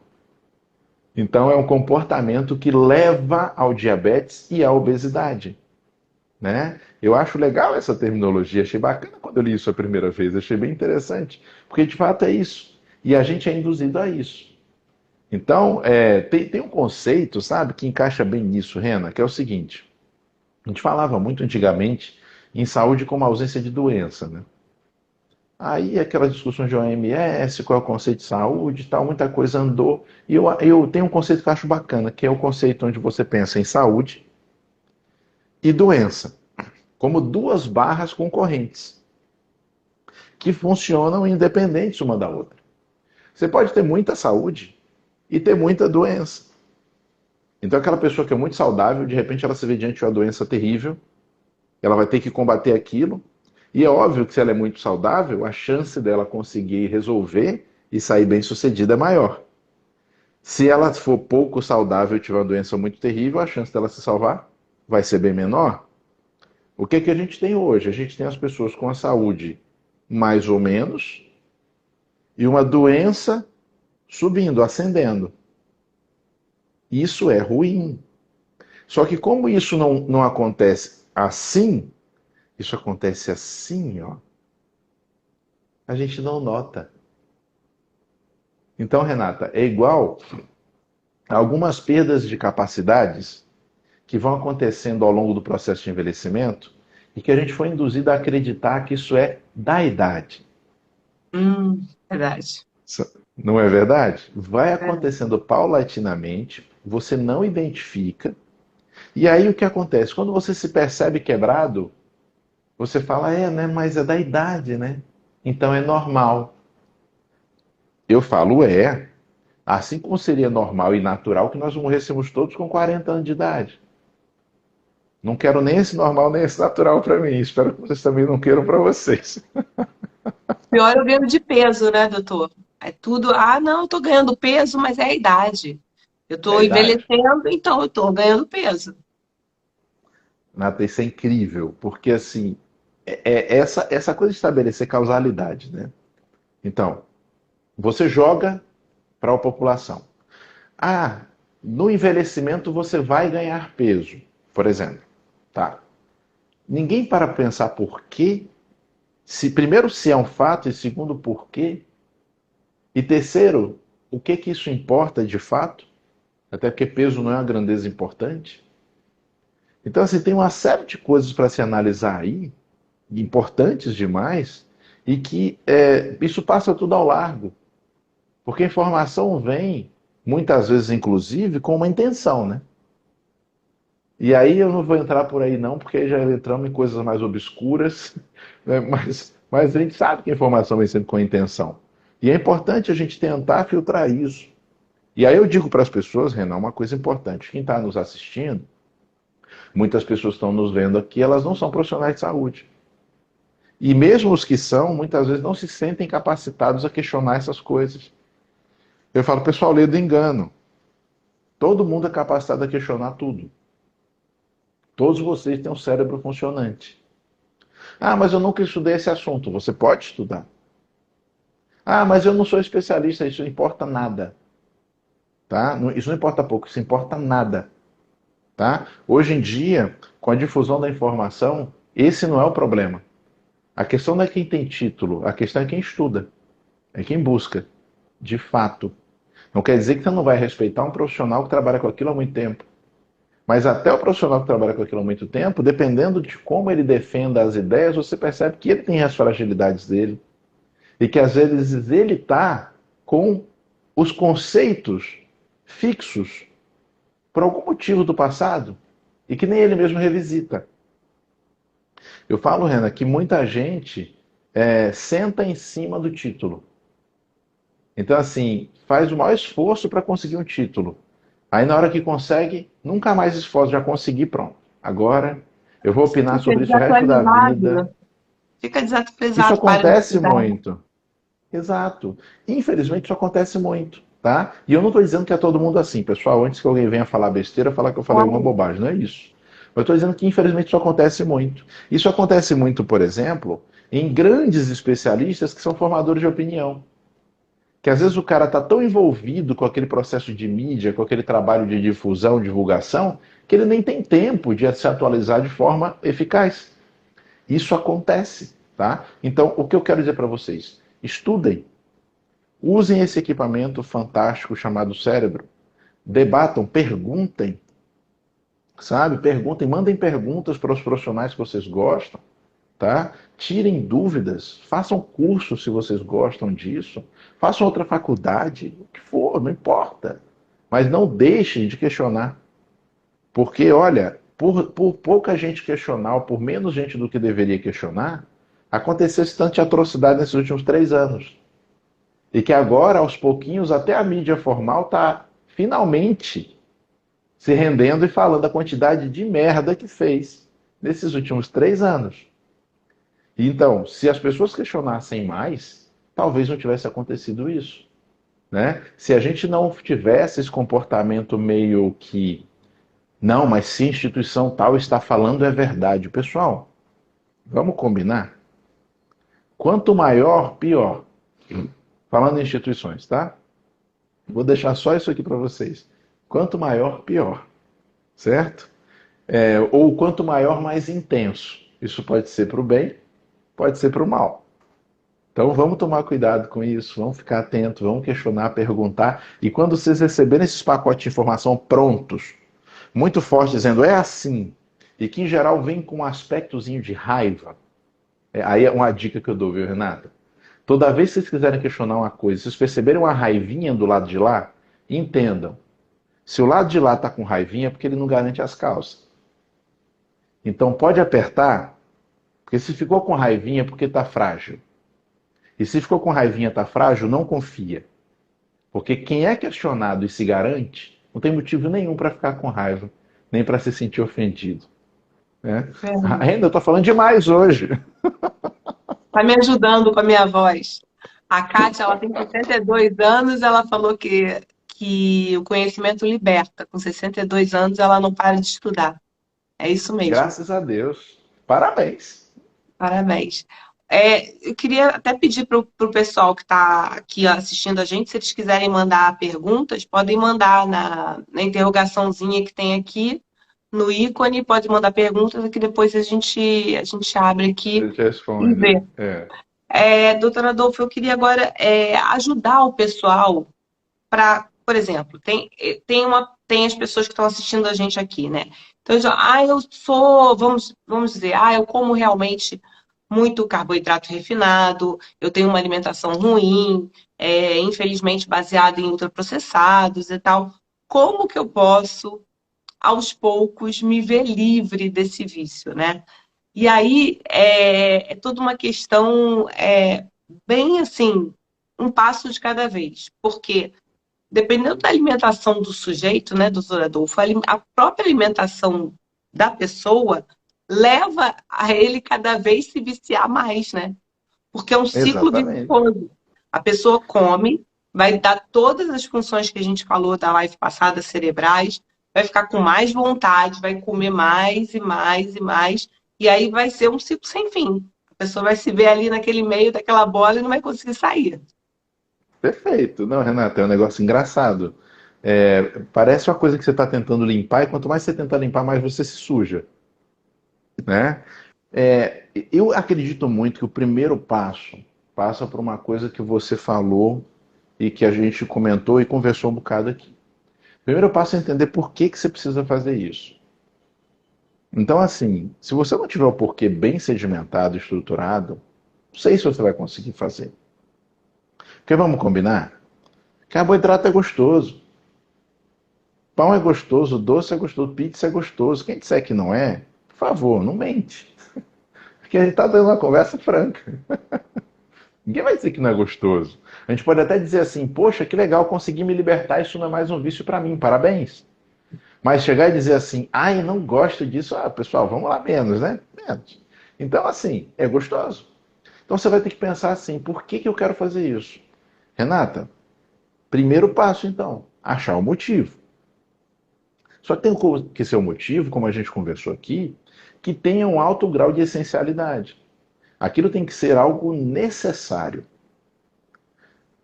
Então é um comportamento que leva ao diabetes e à obesidade. Né? Eu acho legal essa terminologia, achei bacana quando eu li isso a primeira vez, achei bem interessante, porque de fato é isso. E a gente é induzido a isso. Então, tem um conceito, sabe, que encaixa bem nisso, Rena, que é o seguinte: a gente falava muito antigamente em saúde como ausência de doença, né? Aí aquelas discussões de OMS, qual é o conceito de saúde e tal, muita coisa andou. E eu tenho um conceito que eu acho bacana, que é o conceito onde você pensa em saúde e doença, como duas barras concorrentes, que funcionam independentes uma da outra. Você pode ter muita saúde e ter muita doença. Então aquela pessoa que é muito saudável, de repente ela se vê diante de uma doença terrível, ela vai ter que combater aquilo, e é óbvio que se ela é muito saudável, a chance dela conseguir resolver e sair bem sucedida é maior. Se ela for pouco saudável e tiver uma doença muito terrível, a chance dela se salvar vai ser bem menor. O que a gente tem hoje? A gente tem as pessoas com a saúde mais ou menos e uma doença subindo, ascendendo. Isso é ruim. Só que como isso não acontece assim, isso acontece assim, ó, a gente não nota. Então, Renata, é igual a algumas perdas de capacidades que vão acontecendo ao longo do processo de envelhecimento e que a gente foi induzido a acreditar que isso é da idade. Verdade. Não é verdade? Vai Verdade. acontecendo paulatinamente, você não identifica, e aí o que acontece? Quando você se percebe quebrado, você fala, né, mas é da idade, né? Então é normal. Eu falo, assim como seria normal e natural que nós morrêssemos todos com 40 anos de idade. Não quero nem esse normal, nem esse natural para mim. Espero que vocês também não queiram para vocês. Pior é o ganho de peso, né, doutor? É tudo, não, eu tô ganhando peso, mas é a idade. Eu É tô a idade. envelhecendo, então eu tô ganhando peso. Nata, isso é incrível, porque assim, essa coisa de estabelecer causalidade, né? Então, você joga para a população. Ah, no envelhecimento você vai ganhar peso, por exemplo. Tá. Ninguém para pensar por quê. Primeiro, se é um fato, e segundo, por quê. E terceiro, o que que isso importa de fato? Até porque peso não é uma grandeza importante. Então, assim, tem uma série de coisas para se analisar aí, importantes demais, e que isso passa tudo ao largo. Porque a informação vem, muitas vezes, inclusive, com uma intenção, né? E aí eu não vou entrar por aí não, porque aí já entramos em coisas mais obscuras, né? Mas a gente sabe que a informação vem sempre com intenção. E é importante a gente tentar filtrar isso. E aí eu digo para as pessoas, Renan, uma coisa importante. Quem está nos assistindo, muitas pessoas estão nos vendo aqui, elas não são profissionais de saúde. E mesmo os que são, muitas vezes não se sentem capacitados a questionar essas coisas. Eu falo, pessoal, lê do engano. Todo mundo é capacitado a questionar tudo. Todos vocês têm um cérebro funcionante. Ah, mas eu nunca estudei esse assunto. Você pode estudar. Ah, mas eu não sou especialista, isso não importa nada. Tá? Isso não importa pouco, isso importa nada. Tá? Hoje em dia, com a difusão da informação, esse não é o problema. A questão não é quem tem título, a questão é quem estuda, é quem busca, de fato. Não quer dizer que você não vai respeitar um profissional que trabalha com aquilo há muito tempo. Mas até o profissional que trabalha com aquilo há muito tempo, dependendo de como ele defenda as ideias, você percebe que ele tem as fragilidades dele. E que às vezes ele está com os conceitos fixos por algum motivo do passado e que nem ele mesmo revisita. Eu falo, Renan, que muita gente senta em cima do título. Então, assim, faz o maior esforço para conseguir um título. Aí, na hora que consegue, nunca mais esforço, já consegui, pronto. Agora, eu vou opinar Fica sobre isso o resto da vida. desatualizado. Fica Isso desatualizado, para de acontece estudar. muito. Exato. Infelizmente, isso acontece muito, tá? E eu não estou dizendo que é todo mundo assim, pessoal. Antes que alguém venha falar besteira, falar que eu falei alguma Claro. bobagem. Não é isso. Eu estou dizendo que, infelizmente, isso acontece muito. Isso acontece muito, por exemplo, em grandes especialistas que são formadores de opinião. Que às vezes o cara está tão envolvido com aquele processo de mídia, com aquele trabalho de difusão, divulgação, que ele nem tem tempo de se atualizar de forma eficaz. Isso acontece, tá? Então, o que eu quero dizer para vocês? Estudem. Usem esse equipamento fantástico chamado cérebro. Debatam, perguntem, sabe? Perguntem, mandem perguntas para os profissionais que vocês gostam, tá? Tirem dúvidas, façam curso se vocês gostam disso, façam outra faculdade, o que for, não importa. Mas não deixem de questionar. Porque, olha, por pouca gente questionar, ou por menos gente do que deveria questionar, aconteceu esse tanto de atrocidade nesses últimos 3 anos. E que agora, aos pouquinhos, até a mídia formal está finalmente se rendendo e falando a quantidade de merda que fez nesses últimos 3 anos. Então, se as pessoas questionassem mais, talvez não tivesse acontecido isso. Né? Se a gente não tivesse esse comportamento meio que, não, mas se a instituição tal está falando é verdade. Pessoal, vamos combinar? Quanto maior, pior. Falando em instituições, tá? Vou deixar só isso aqui para vocês. Quanto maior, pior. Certo? Ou quanto maior, mais intenso. Isso pode ser para o bem, pode ser para o mal. Então vamos tomar cuidado com isso, vamos ficar atentos, vamos questionar, perguntar. E quando vocês receberem esses pacotes de informação prontos, muito forte dizendo é assim, e que em geral vem com um aspectozinho de raiva. Aí é uma dica que eu dou, viu, Renata? Toda vez que vocês quiserem questionar uma coisa, se vocês perceberem uma raivinha do lado de lá, entendam. Se o lado de lá está com raivinha, é porque ele não garante as calças. Então pode apertar, porque se ficou com raivinha é porque está frágil. E se ficou com raivinha está frágil, não confia. Porque quem é questionado e se garante, não tem motivo nenhum para ficar com raiva, nem para se sentir ofendido. Né? Ainda estou falando demais hoje. Tá me ajudando com a minha voz. A Kátia, ela tem 62 anos, ela falou que o conhecimento liberta. Com 62 anos, ela não para de estudar. É isso mesmo. Graças a Deus. Parabéns. Parabéns. Eu queria até pedir para o pessoal que está aqui assistindo a gente, se eles quiserem mandar perguntas, podem mandar na interrogaçãozinha que tem aqui no ícone, pode mandar perguntas que depois a gente abre aqui Ele te e responde. vê. Doutora Adolfo, eu queria agora ajudar o pessoal para, por exemplo, tem as pessoas que estão assistindo a gente aqui, né? Então, eu sou, vamos dizer, eu como realmente muito carboidrato refinado, eu tenho uma alimentação ruim, infelizmente baseada em ultraprocessados e tal. Como que eu posso, aos poucos, me ver livre desse vício, né? E aí é toda uma questão bem assim, um passo de cada vez. Porque dependendo da alimentação do sujeito, né, doutor Adolfo, a própria alimentação da pessoa leva a ele cada vez se viciar mais, né? Porque é um ciclo Exatamente. virtuoso. A pessoa come, vai dar todas as funções que a gente falou da live passada, cerebrais, vai ficar com mais vontade, vai comer mais e mais e mais, e aí vai ser um ciclo sem fim. A pessoa vai se ver ali naquele meio daquela bola e não vai conseguir sair. Perfeito. Não, Renata, é um negócio engraçado. Parece uma coisa que você está tentando limpar, e quanto mais você tenta limpar, mais você se suja. Né? Eu acredito muito que o primeiro passo passa por uma coisa que você falou e que a gente comentou e conversou um bocado aqui. O primeiro passo é entender por que você precisa fazer isso. Então, assim, se você não tiver o porquê bem sedimentado, estruturado, não sei se você vai conseguir fazer. Porque vamos combinar? Carboidrato é gostoso. Pão é gostoso, doce é gostoso, pizza é gostoso. Quem disser que não é, por favor, não mente. Porque a gente está dando uma conversa franca. Ninguém vai dizer que não é gostoso. A gente pode até dizer assim, poxa, que legal, consegui me libertar, isso não é mais um vício para mim, parabéns. Mas chegar e dizer assim, eu não gosto disso, pessoal, vamos lá menos, né? Menos. Então, assim, é gostoso. Então você vai ter que pensar assim, por que eu quero fazer isso? Renata, primeiro passo então, achar o motivo. Só que tem que ser um motivo, como a gente conversou aqui, que tenha um alto grau de essencialidade. Aquilo tem que ser algo necessário.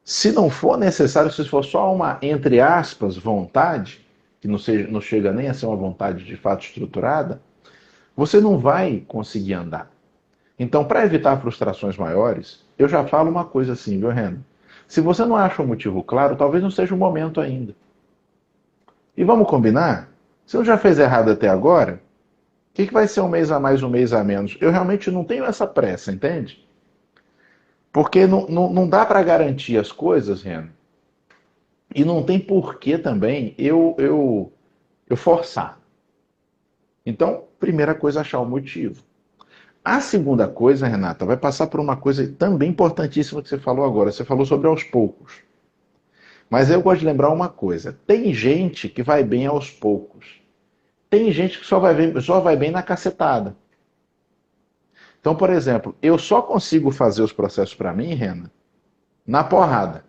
Se não for necessário, se for só uma, entre aspas, vontade, que não chega nem a ser uma vontade de fato estruturada, você não vai conseguir andar. Então, para evitar frustrações maiores, eu já falo uma coisa assim, viu, Renan? Se você não acha um motivo claro, talvez não seja o momento ainda. E vamos combinar? Se eu já fez errado até agora, o que vai ser um mês a mais, um mês a menos? Eu realmente não tenho essa pressa, entende? Porque não dá para garantir as coisas, Renan. E não tem porquê também eu forçar. Então, primeira coisa, achar o motivo. A segunda coisa, Renata, vai passar por uma coisa também importantíssima que você falou agora. Você falou sobre aos poucos. Mas eu gosto de lembrar uma coisa. Tem gente que vai bem aos poucos. Tem gente que só vai bem na cacetada. Então, por exemplo, eu só consigo fazer os processos para mim, Rena, na porrada.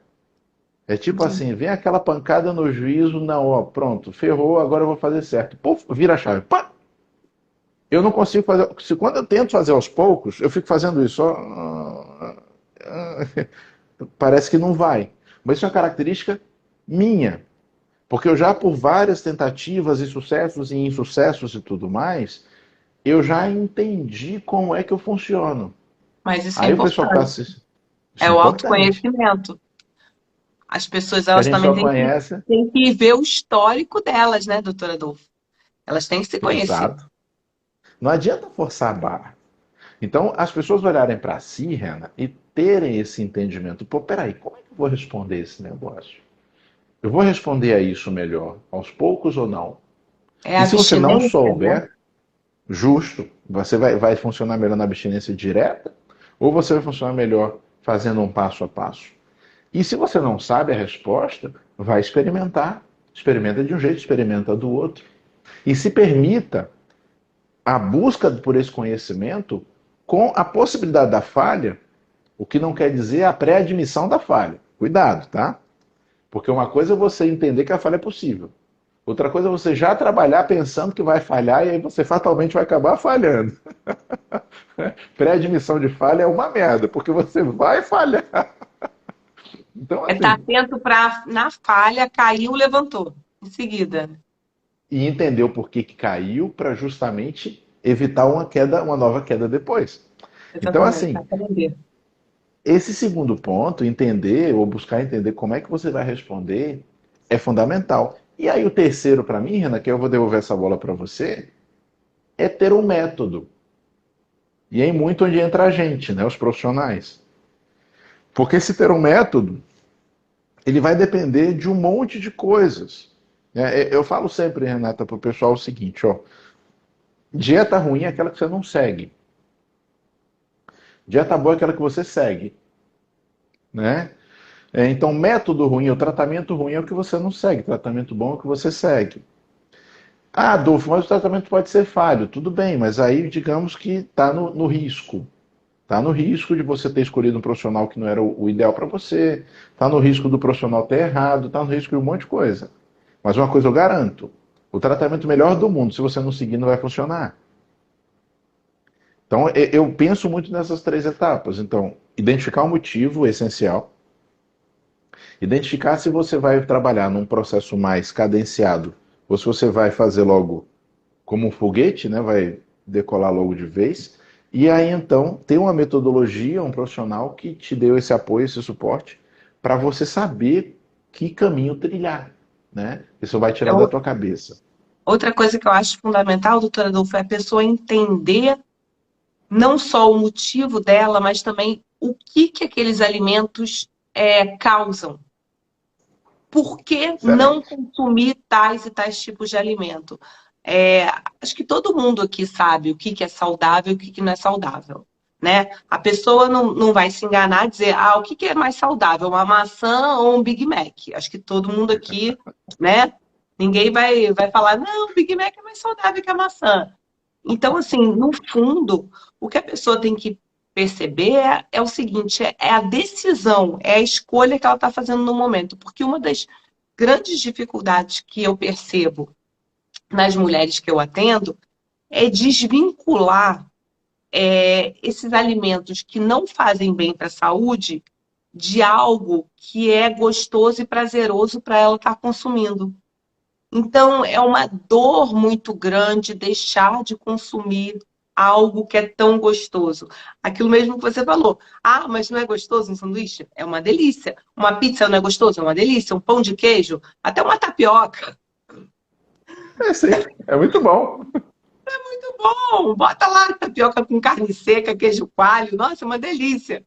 É tipo assim, vem aquela pancada no juízo, não, ó, pronto, ferrou, agora eu vou fazer certo. Puf, vira a chave. Pá! Eu não consigo fazer. Se quando eu tento fazer aos poucos, eu fico fazendo isso. Parece que não vai. Mas isso é uma característica minha. Porque eu já, por várias tentativas e sucessos e insucessos e tudo mais, eu já entendi como é que eu funciono. Mas isso é Aí o pessoal que está importante. assistindo. Isso É é o importante. autoconhecimento. As pessoas, Que a elas gente também só têm que, conhece. têm que ver o histórico delas, né, doutora Adolfo? Elas têm que se conhecer. Exato. Não adianta forçar a barra. Então, as pessoas olharem para si, Rena, e terem esse entendimento. Pô, peraí, como é que eu vou responder esse negócio? Eu vou responder a isso melhor, aos poucos ou não? É a E se você não abstinência, né? souber, justo, você vai funcionar melhor na abstinência direta ou você vai funcionar melhor fazendo um passo a passo? E se você não sabe a resposta, vai experimentar. Experimenta de um jeito, experimenta do outro. E se permita a busca por esse conhecimento com a possibilidade da falha, o que não quer dizer a pré-admissão da falha. Cuidado, tá? Porque uma coisa é você entender que a falha é possível. Outra coisa é você já trabalhar pensando que vai falhar e aí você fatalmente vai acabar falhando. Pré-admissão de falha é uma merda, porque você vai falhar. Então, É estar assim, atento para, na falha, caiu, levantou. Em seguida. e entender o porquê que caiu para justamente evitar uma queda, uma nova queda depois. Então, Exatamente, para assim, aprender. esse segundo ponto, entender ou buscar entender como é que você vai responder, é fundamental. E aí o terceiro para mim, Renan, que eu vou devolver essa bola para você, é ter um método. E é muito onde entra a gente, né, os profissionais. Porque se ter um método, ele vai depender de um monte de coisas. Eu falo sempre, Renata, para o pessoal o seguinte, ó, dieta ruim é aquela que você não segue. Dieta boa é aquela que você segue, né? Então, método ruim, o tratamento ruim é o que você não segue, tratamento bom é o que você segue. Ah, Adolfo, mas o tratamento pode ser falho. Tudo bem, mas aí digamos que está no risco. Está no risco de você ter escolhido um profissional que não era o ideal para você, está no risco do profissional ter errado, está no risco de um monte de coisa. Mas uma coisa eu garanto, o tratamento melhor do mundo, se você não seguir, não vai funcionar. Então, eu penso muito nessas três etapas. Então, identificar o motivo essencial, identificar se você vai trabalhar num processo mais cadenciado ou se você vai fazer logo como um foguete, né? Vai decolar logo de vez. E aí então ter uma metodologia, um profissional que te deu esse apoio, esse suporte, para você saber que caminho trilhar, né? Isso vai É tirar da tua cabeça. outra coisa que eu acho fundamental, doutora Adolfo, é a pessoa entender não só o motivo dela, mas também o que aqueles alimentos causam. Por que não Excelente. consumir tais e tais tipos de alimento? É, acho que todo mundo aqui sabe o que é saudável e o que não é saudável, né? A pessoa não vai se enganar e dizer, o que é mais saudável, uma maçã ou um Big Mac? Acho que todo mundo aqui, né? Ninguém vai falar, não, o Big Mac é mais saudável que a maçã. Então, assim, no fundo, o que a pessoa tem que perceber é o seguinte: é a decisão, é a escolha que ela está fazendo no momento. Porque uma das grandes dificuldades que eu percebo nas mulheres que eu atendo é desvincular esses alimentos que não fazem bem para a saúde de algo que é gostoso e prazeroso para ela estar consumindo. Então, é uma dor muito grande deixar de consumir algo que é tão gostoso. Aquilo mesmo que você falou. Ah, mas não é gostoso um sanduíche? É uma delícia. Uma pizza não é gostoso? É uma delícia. Um pão de queijo? Até uma tapioca. É sim, é muito bom. Muito bom! Bota lá tapioca com carne seca, queijo coalho. Nossa, é uma delícia.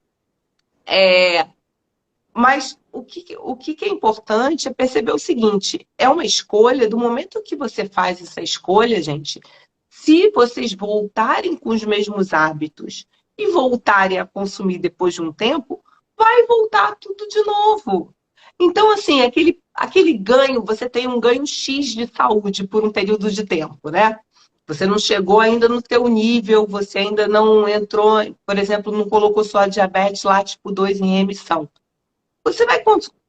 Mas o que é importante é perceber o seguinte: é uma escolha, do momento que você faz essa escolha, gente, se vocês voltarem com os mesmos hábitos e voltarem a consumir depois de um tempo, vai voltar tudo de novo. Então, assim, aquele ganho, você tem um ganho X de saúde por um período de tempo, né? Você não chegou ainda no teu nível, você ainda não entrou, por exemplo, não colocou sua diabetes lá tipo 2 em remissão. Você vai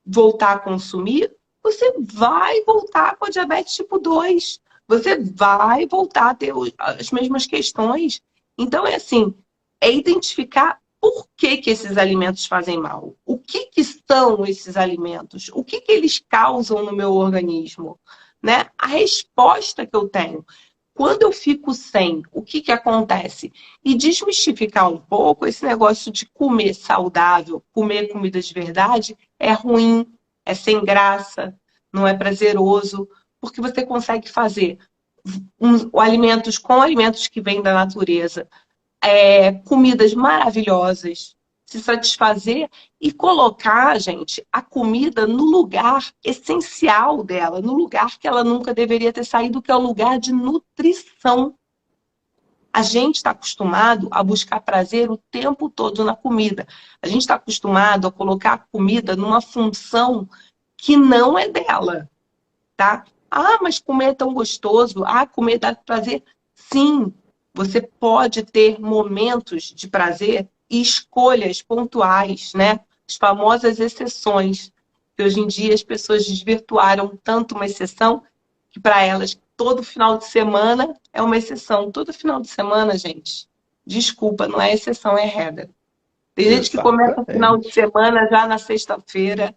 voltar a consumir, você vai voltar com a diabetes tipo 2. Você vai voltar a ter as mesmas questões. Então, é assim, é identificar por que esses alimentos fazem mal. O que são esses alimentos? O que eles causam no meu organismo? Né? A resposta que eu tenho. Quando eu fico sem, o que acontece? E desmistificar um pouco esse negócio de comer saudável, comer comida de verdade, é ruim, é sem graça, não é prazeroso, porque você consegue fazer alimentos que vêm da natureza, comidas maravilhosas, se satisfazer e colocar, gente, a comida no lugar essencial dela, no lugar que ela nunca deveria ter saído, que é o lugar de nutrição. A gente está acostumado a buscar prazer o tempo todo na comida. A gente está acostumado a colocar a comida numa função que não é dela, tá? Ah, mas comer é tão gostoso. Ah, comer dá prazer. Sim, você pode ter momentos de prazer e escolhas pontuais, né? As famosas exceções. Que hoje em dia as pessoas desvirtuaram tanto uma exceção que para elas todo final de semana é uma exceção. Todo final de semana, gente, desculpa, não é exceção, é regra. Tem gente que começa o final de Exatamente. semana já na sexta-feira,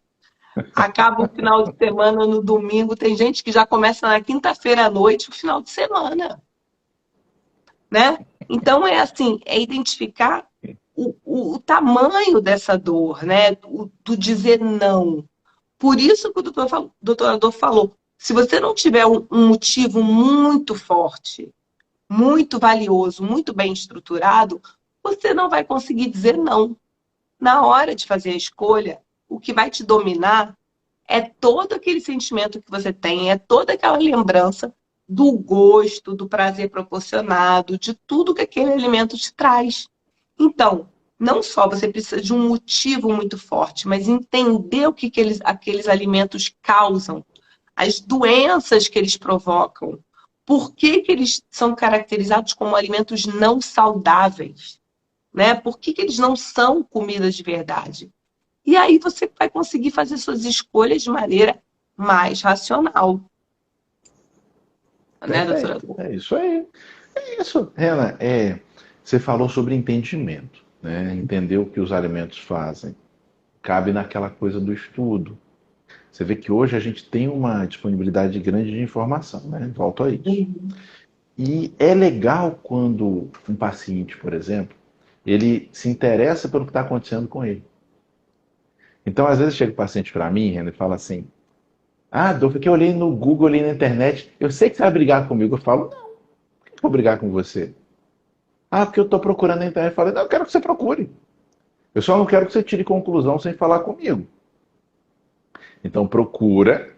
acaba o final de semana no domingo. Tem gente que já começa na quinta-feira à noite o final de semana, né? Então é assim, é identificar o tamanho dessa dor, né? Do dizer não. Por isso que o doutor Adolfo falou, se você não tiver um motivo muito forte, muito valioso, muito bem estruturado, você não vai conseguir dizer não. Na hora de fazer a escolha, o que vai te dominar é todo aquele sentimento que você tem, é toda aquela lembrança do gosto, do prazer proporcionado, de tudo que aquele alimento te traz. Então, não só você precisa de um motivo muito forte, mas entender o que aqueles alimentos causam, as doenças que eles provocam, por que eles são caracterizados como alimentos não saudáveis, né? Por que eles não são comidas de verdade? E aí você vai conseguir fazer suas escolhas de maneira mais racional, né, doutora? Perfeito. É isso aí. É isso, Rena. Você falou sobre entendimento, né? Entender o que os alimentos fazem. Cabe naquela coisa do estudo. Você vê que hoje a gente tem uma disponibilidade grande de informação, né? Volto a isso. E é legal quando um paciente, por exemplo, ele se interessa pelo que está acontecendo com ele. Então, às vezes chega o paciente para mim, Rena, e fala assim: Ah, Dolph, que eu olhei no Google, olhei na internet, eu sei que você vai brigar comigo. Eu falo: Não, por que eu vou brigar com você? Ah, porque eu estou procurando na internet. Eu falo: Não, eu quero que você procure. Eu só não quero que você tire conclusão sem falar comigo. Então, procura.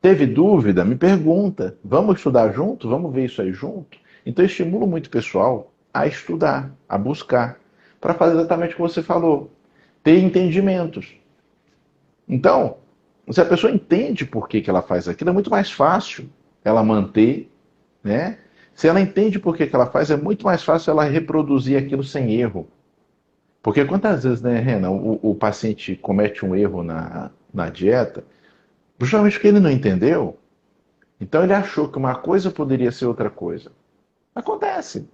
Teve dúvida? Me pergunta. Vamos estudar junto? Vamos ver isso aí junto? Então, eu estimulo muito o pessoal a estudar, a buscar, para fazer exatamente o que você falou. Ter entendimentos. Então, se a pessoa entende por que ela faz aquilo, é muito mais fácil ela manter, né? Se ela entende por que ela faz, é muito mais fácil ela reproduzir aquilo sem erro. Porque quantas vezes, né, Renan, o paciente comete um erro na dieta, justamente porque ele não entendeu, então ele achou que uma coisa poderia ser outra coisa. Acontece,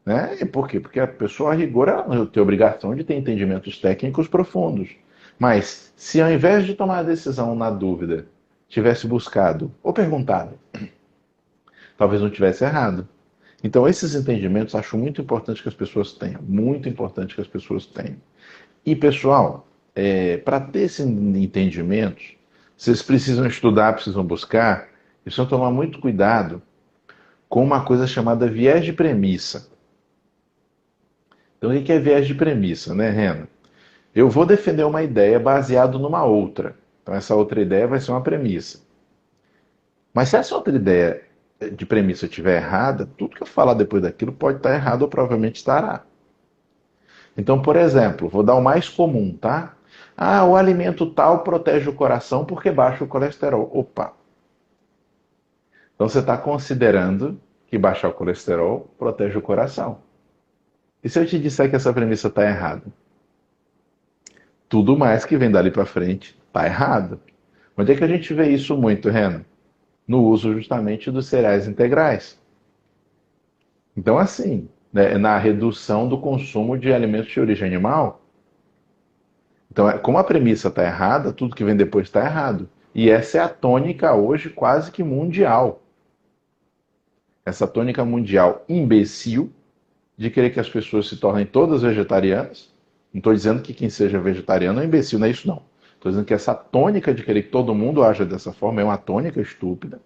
né? E por quê? Porque a pessoa, a rigor, ela tem a obrigação de ter entendimentos técnicos profundos. Mas se ao invés de tomar a decisão na dúvida, tivesse buscado ou perguntado, talvez não tivesse errado. Então esses entendimentos acho muito importante que as pessoas tenham, muito importante que as pessoas tenham. E pessoal, para ter esses entendimentos, vocês precisam estudar, precisam buscar, e precisam tomar muito cuidado com uma coisa chamada viés de premissa. Então o que é viés de premissa, né, Rena? Eu vou defender uma ideia baseado numa outra. Então essa outra ideia vai ser uma premissa. Mas se essa outra ideia de premissa estiver errada, tudo que eu falar depois daquilo pode estar errado ou provavelmente estará. Então, por exemplo, vou dar o mais comum, tá? Ah, o alimento tal protege o coração porque baixa o colesterol. Opa! Então você está considerando que baixar o colesterol protege o coração. E se eu te disser que essa premissa está errada? Tudo mais que vem dali para frente está errado. Onde é que a gente vê isso muito, Renan? No uso justamente dos cereais integrais. Então, assim, né, na redução do consumo de alimentos de origem animal. Então, como a premissa está errada, tudo que vem depois está errado. E essa é a tônica hoje quase que mundial. Essa tônica mundial imbecil de querer que as pessoas se tornem todas vegetarianas. Não estou dizendo que quem seja vegetariano é imbecil, não é isso não. Estou dizendo que essa tônica de querer que todo mundo haja dessa forma é uma tônica estúpida.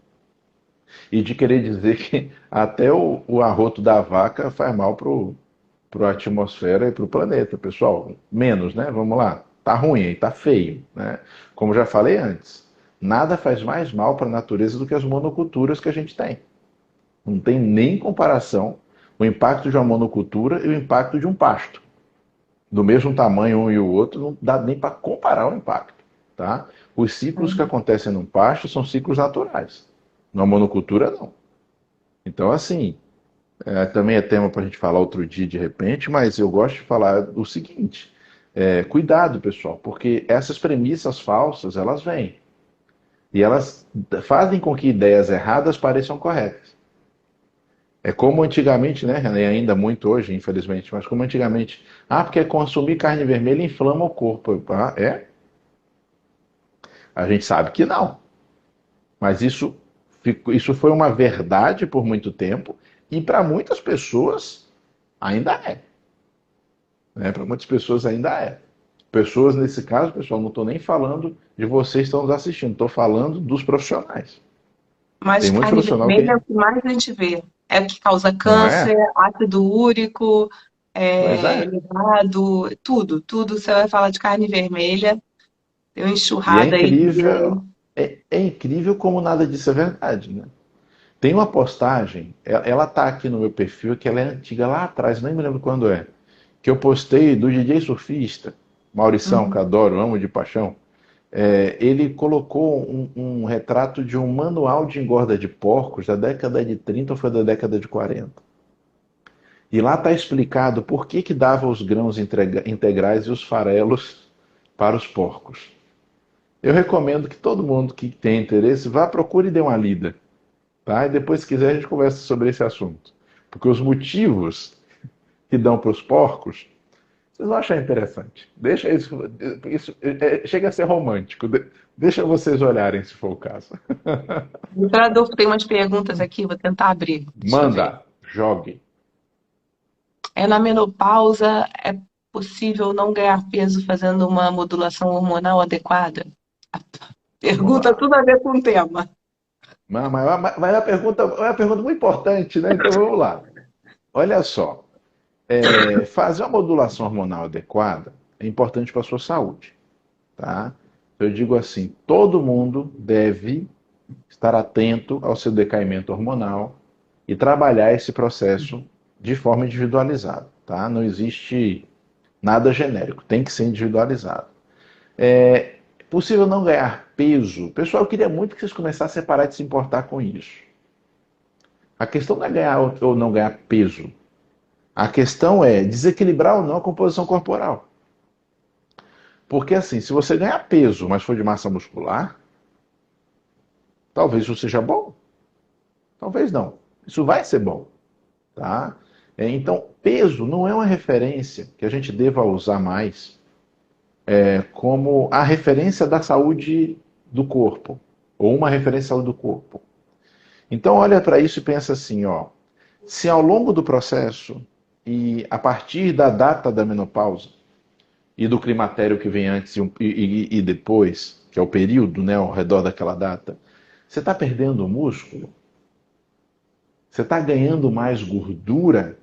E de querer dizer que até o arroto da vaca faz mal para a atmosfera e para o planeta, pessoal. Menos, né? Vamos lá. Tá ruim, aí tá feio, né? Como já falei antes, nada faz mais mal para a natureza do que as monoculturas que a gente tem. Não tem nem comparação o impacto de uma monocultura e o impacto de um pasto. Do mesmo tamanho um e o outro, não dá nem para comparar o impacto, tá? Os ciclos que acontecem num pasto são ciclos naturais. Na monocultura, não. Então, assim, também é tema para a gente falar outro dia de repente, mas eu gosto de falar o seguinte: cuidado, pessoal, porque essas premissas falsas elas vêm e elas fazem com que ideias erradas pareçam corretas. É como antigamente, né? E ainda muito hoje, infelizmente, mas como antigamente, porque consumir carne vermelha inflama o corpo. Ah, é? A gente sabe que não. Mas isso foi uma verdade por muito tempo e para muitas pessoas ainda é. Né? Para muitas pessoas ainda é. Pessoas, nesse caso, pessoal, não estou nem falando de vocês que estão nos assistindo, estou falando dos profissionais. Mas Tem muitos carne profissionais vermelha é que o que mais a gente vê. É o que causa não câncer, é? ácido úrico, Pois é. hígado, tudo, tudo. Você vai falar de carne vermelha, tem uma E é enxurrada aí. incrível, é incrível como nada disso é verdade, né? Tem uma postagem, ela tá aqui no meu perfil, que ela é antiga lá atrás, nem me lembro quando é, que eu postei do DJ surfista, Maurição, que Uhum. adoro, amo de paixão. Ele colocou um retrato de um manual de engorda de porcos da década de 30 ou foi da década de 40. E lá está explicado por que dava os grãos integrais e os farelos para os porcos. Eu recomendo que todo mundo que tem interesse vá, procure e dê uma lida. Tá? E depois, se quiser, a gente conversa sobre esse assunto. Porque os motivos que dão para os porcos, vocês vão achar interessante. Deixa isso chega a ser romântico. Deixa vocês olharem, se for o caso. Doutor, tem umas perguntas aqui, vou tentar abrir. Deixa eu ver. Manda, jogue. Na menopausa, é possível não ganhar peso fazendo uma modulação hormonal adequada? Vamos Pergunta lá. tudo a ver com o tema. Mas é uma pergunta muito importante, né? Então vamos lá. Olha só. Fazer uma modulação hormonal adequada é importante para a sua saúde. Tá? Eu digo assim, todo mundo deve estar atento ao seu decaimento hormonal e trabalhar esse processo de forma individualizada. Tá? Não existe nada genérico, tem que ser individualizado. É possível não ganhar peso? Pessoal, eu queria muito que vocês começassem a parar de se importar com isso. A questão não é ganhar ou não ganhar peso. A questão é desequilibrar ou não a composição corporal. Porque assim, se você ganhar peso, mas for de massa muscular, talvez isso seja bom, talvez não. Isso vai ser bom, tá? Então, peso não é uma referência que a gente deva usar mais como a referência da saúde do corpo, ou uma referência da saúde do corpo. Então, olha para isso e pensa assim, ó, se ao longo do processo e a partir da data da menopausa e do climatério que vem antes e depois, que é o período, né, ao redor daquela data, você está perdendo músculo? Você está ganhando mais gordura?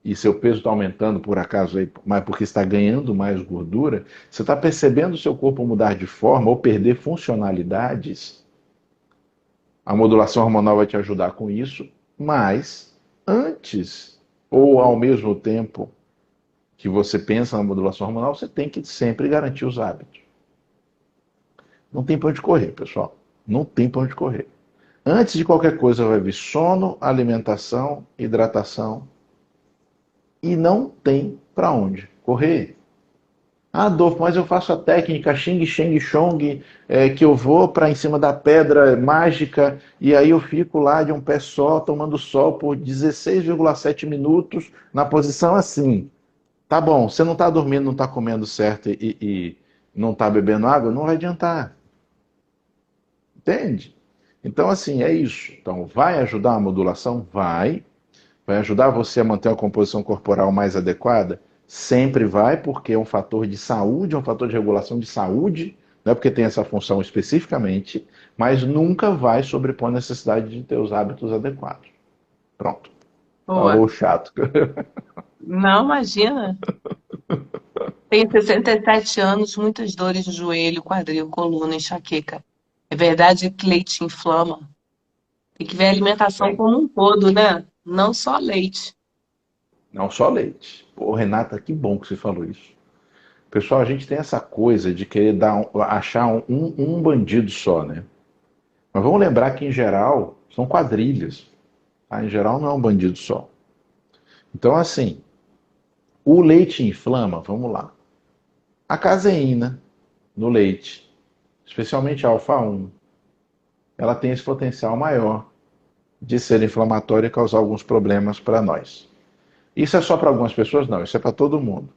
E seu peso está aumentando por acaso, aí, mas porque está ganhando mais gordura? Você está percebendo o seu corpo mudar de forma ou perder funcionalidades? A modulação hormonal vai te ajudar com isso, mas antes ou ao mesmo tempo que você pensa na modulação hormonal, você tem que sempre garantir os hábitos. Não tem para onde correr, pessoal. Não tem para onde correr. Antes de qualquer coisa vai vir sono, alimentação, hidratação. E não tem para onde correr. Adolfo, mas eu faço a técnica Xing Sheng Chong, que eu vou para em cima da pedra mágica e aí eu fico lá de um pé só, tomando sol por 16,7 minutos, na posição assim. Tá bom, você não está dormindo, não está comendo certo e não está bebendo água, não vai adiantar. Entende? Então, assim, é isso. Então, vai ajudar a modulação? Vai. Vai ajudar você a manter uma composição corporal mais adequada? Sempre vai, porque é um fator de saúde, é um fator de regulação de saúde Não é porque tem essa função especificamente, mas nunca vai sobrepor a necessidade de ter os hábitos adequados. Pronto. Boa. Falou chato. Não, imagina. Tenho 67 anos, muitas dores no joelho, quadril, coluna, enxaqueca. É verdade que leite inflama? Tem que ver a alimentação Bem, como um todo, né? Não só leite. não só leite. Pô, Renata, que bom que você falou isso. Pessoal, a gente tem essa coisa de querer achar um bandido só, né? Mas vamos lembrar que, em geral, são quadrilhas. Tá? Em geral, não é um bandido só. Então, assim, o leite inflama, vamos lá. A caseína no leite, especialmente a alfa-1, ela tem esse potencial maior de ser inflamatória e causar alguns problemas para nós. Isso é só para algumas pessoas? Não, isso é para todo mundo.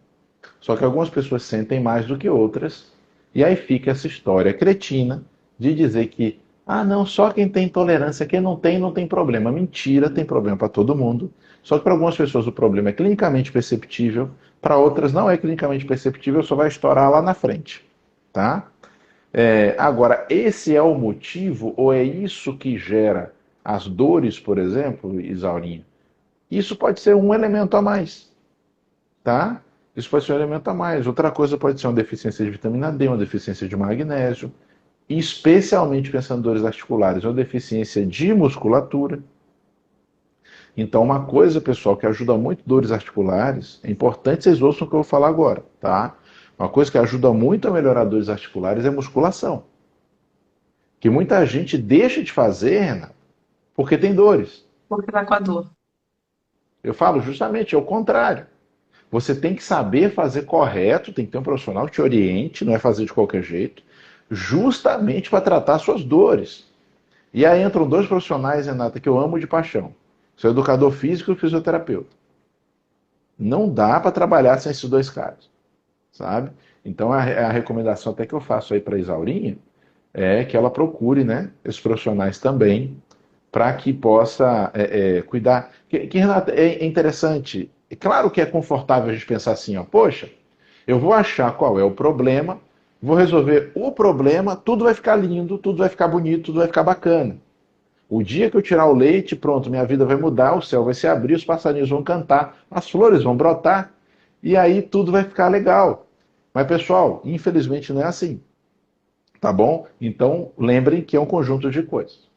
Só que algumas pessoas sentem mais do que outras, e aí fica essa história cretina de dizer que, ah, não, só quem tem intolerância, quem não tem, não tem problema. Mentira, tem problema para todo mundo. Só que para algumas pessoas o problema é clinicamente perceptível, para outras não é clinicamente perceptível, só vai estourar lá na frente. Tá? Agora, esse é o motivo, ou é isso que gera as dores, por exemplo, Isaurinha? Isso pode ser um elemento a mais, tá? Isso pode ser um elemento a mais. Outra coisa pode ser uma deficiência de vitamina D, uma deficiência de magnésio, especialmente pensando em dores articulares, uma deficiência de musculatura. Então, uma coisa, pessoal, que ajuda muito dores articulares, é importante vocês ouçam o que eu vou falar agora, tá? Uma coisa que ajuda muito a melhorar dores articulares é musculação. Que muita gente deixa de fazer, Renato, porque tem dores. Porque vai com a dor. Eu falo justamente é o contrário. Você tem que saber fazer correto, tem que ter um profissional que te oriente, não é fazer de qualquer jeito, justamente para tratar suas dores. E aí entram dois profissionais, Renata, que eu amo de paixão. Sou educador físico e fisioterapeuta. Não dá para trabalhar sem esses dois caras, sabe? Então a recomendação até que eu faço aí para a Isaurinha é que ela procure, né, esses profissionais também para que possa cuidar. Renata, é interessante. É claro que é confortável a gente pensar assim, ó, poxa, eu vou achar qual é o problema, vou resolver o problema, tudo vai ficar lindo, tudo vai ficar bonito, tudo vai ficar bacana. O dia que eu tirar o leite, pronto, minha vida vai mudar, o céu vai se abrir, os passarinhos vão cantar, as flores vão brotar, e aí tudo vai ficar legal. Mas, pessoal, infelizmente não é assim. Tá bom? Então, lembrem que é um conjunto de coisas.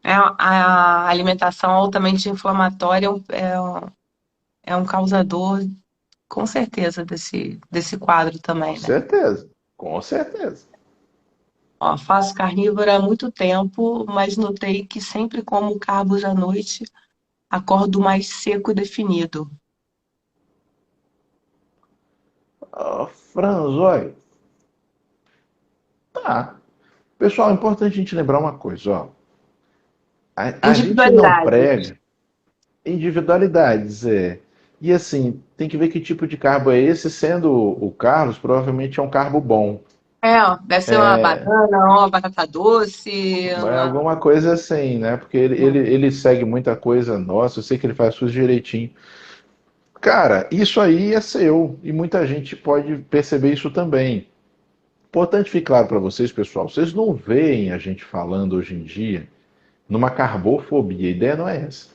A alimentação altamente inflamatória é um causador, com certeza, desse quadro Com também, né? certeza. Com certeza. Ó, faço carnívora há muito tempo, mas notei que sempre como carbos à noite, acordo mais seco e definido. Franzói, tá. Pessoal, é importante a gente lembrar uma coisa, ó. A gente não Individualidade. prega individualidades, é. E assim, tem que ver que tipo de carbo é esse, sendo o Carlos, provavelmente é um carbo bom. Ó, deve ser uma banana, uma batata doce, É alguma coisa assim, né? Porque ele segue muita coisa nossa, eu sei que ele faz tudo direitinho. Cara, isso aí é seu, e muita gente pode perceber isso também. Importante ficar claro para vocês, pessoal, vocês não veem a gente falando hoje em dia numa carbofobia, a ideia não é essa,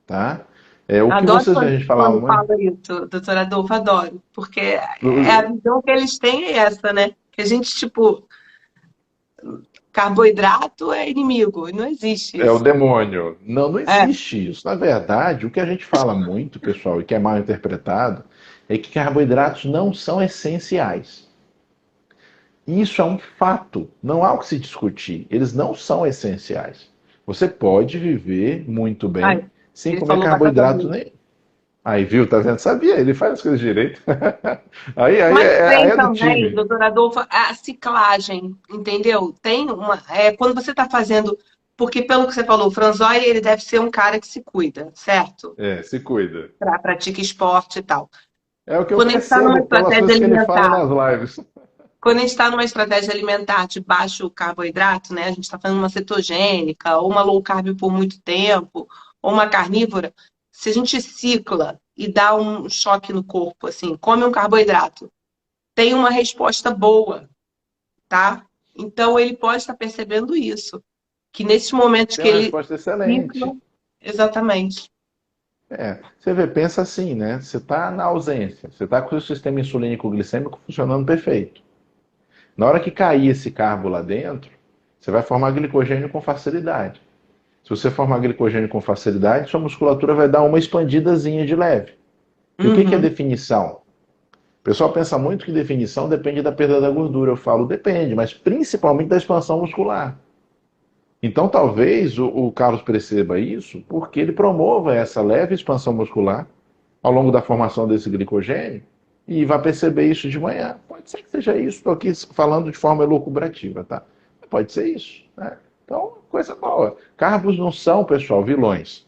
tá? O que Adoro vocês veem a quando, gente falar quando muito. fala isso, doutora Adolfo, adoro. Porque a visão que eles têm é essa, né? Que a gente, tipo, carboidrato é inimigo. E não existe É o isso. demônio. Não, não É, existe isso. Na verdade, o que a gente fala muito, pessoal, e que é mal interpretado, é que carboidratos não são essenciais. Isso é um fato. Não há o que se discutir. Eles não são essenciais. Você pode viver muito ai, bem sem ele comer falou batata carboidrato doce. nem. Aí, viu? Tá vendo? Sabia, ele faz as coisas direito. Mas Aí tem é do também, time. doutora Adolfo, a ciclagem, entendeu? Tem uma. Quando você está fazendo. Porque, pelo que você falou, o Franzói, ele deve ser um cara que se cuida, certo? É, se cuida. Pratica esporte e tal. É o que eu Quando a gente está numa percebo pelas estratégia coisas que ele fala alimentar, nas lives. quando a gente está numa estratégia alimentar de baixo carboidrato, né? A gente está fazendo uma cetogênica, ou uma low carb por muito tempo, ou uma carnívora. Se a gente cicla e dá um choque no corpo, assim, come um carboidrato, tem uma resposta boa. tá? Então, ele pode estar percebendo isso, que nesses momentos Tem que uma ele resposta excelente. cicla, exatamente. Você vê, pensa assim, né? Você está na ausência, você está com o seu sistema insulínico glicêmico funcionando perfeito. Na hora que cair esse carbo lá dentro, você vai formar glicogênio com facilidade. Se você formar glicogênio com facilidade, sua musculatura vai dar uma expandidazinha de leve. E o que é Uhum. definição? O pessoal pensa muito que definição depende da perda da gordura. Eu falo, depende, mas principalmente da expansão muscular. Então, talvez o Carlos perceba isso porque ele promova essa leve expansão muscular ao longo da formação desse glicogênio e vai perceber isso de manhã. Pode ser que seja isso, estou aqui falando de forma elucubrativa, tá? Pode ser isso, né? Então, coisa boa. Carbos não são, pessoal, vilões.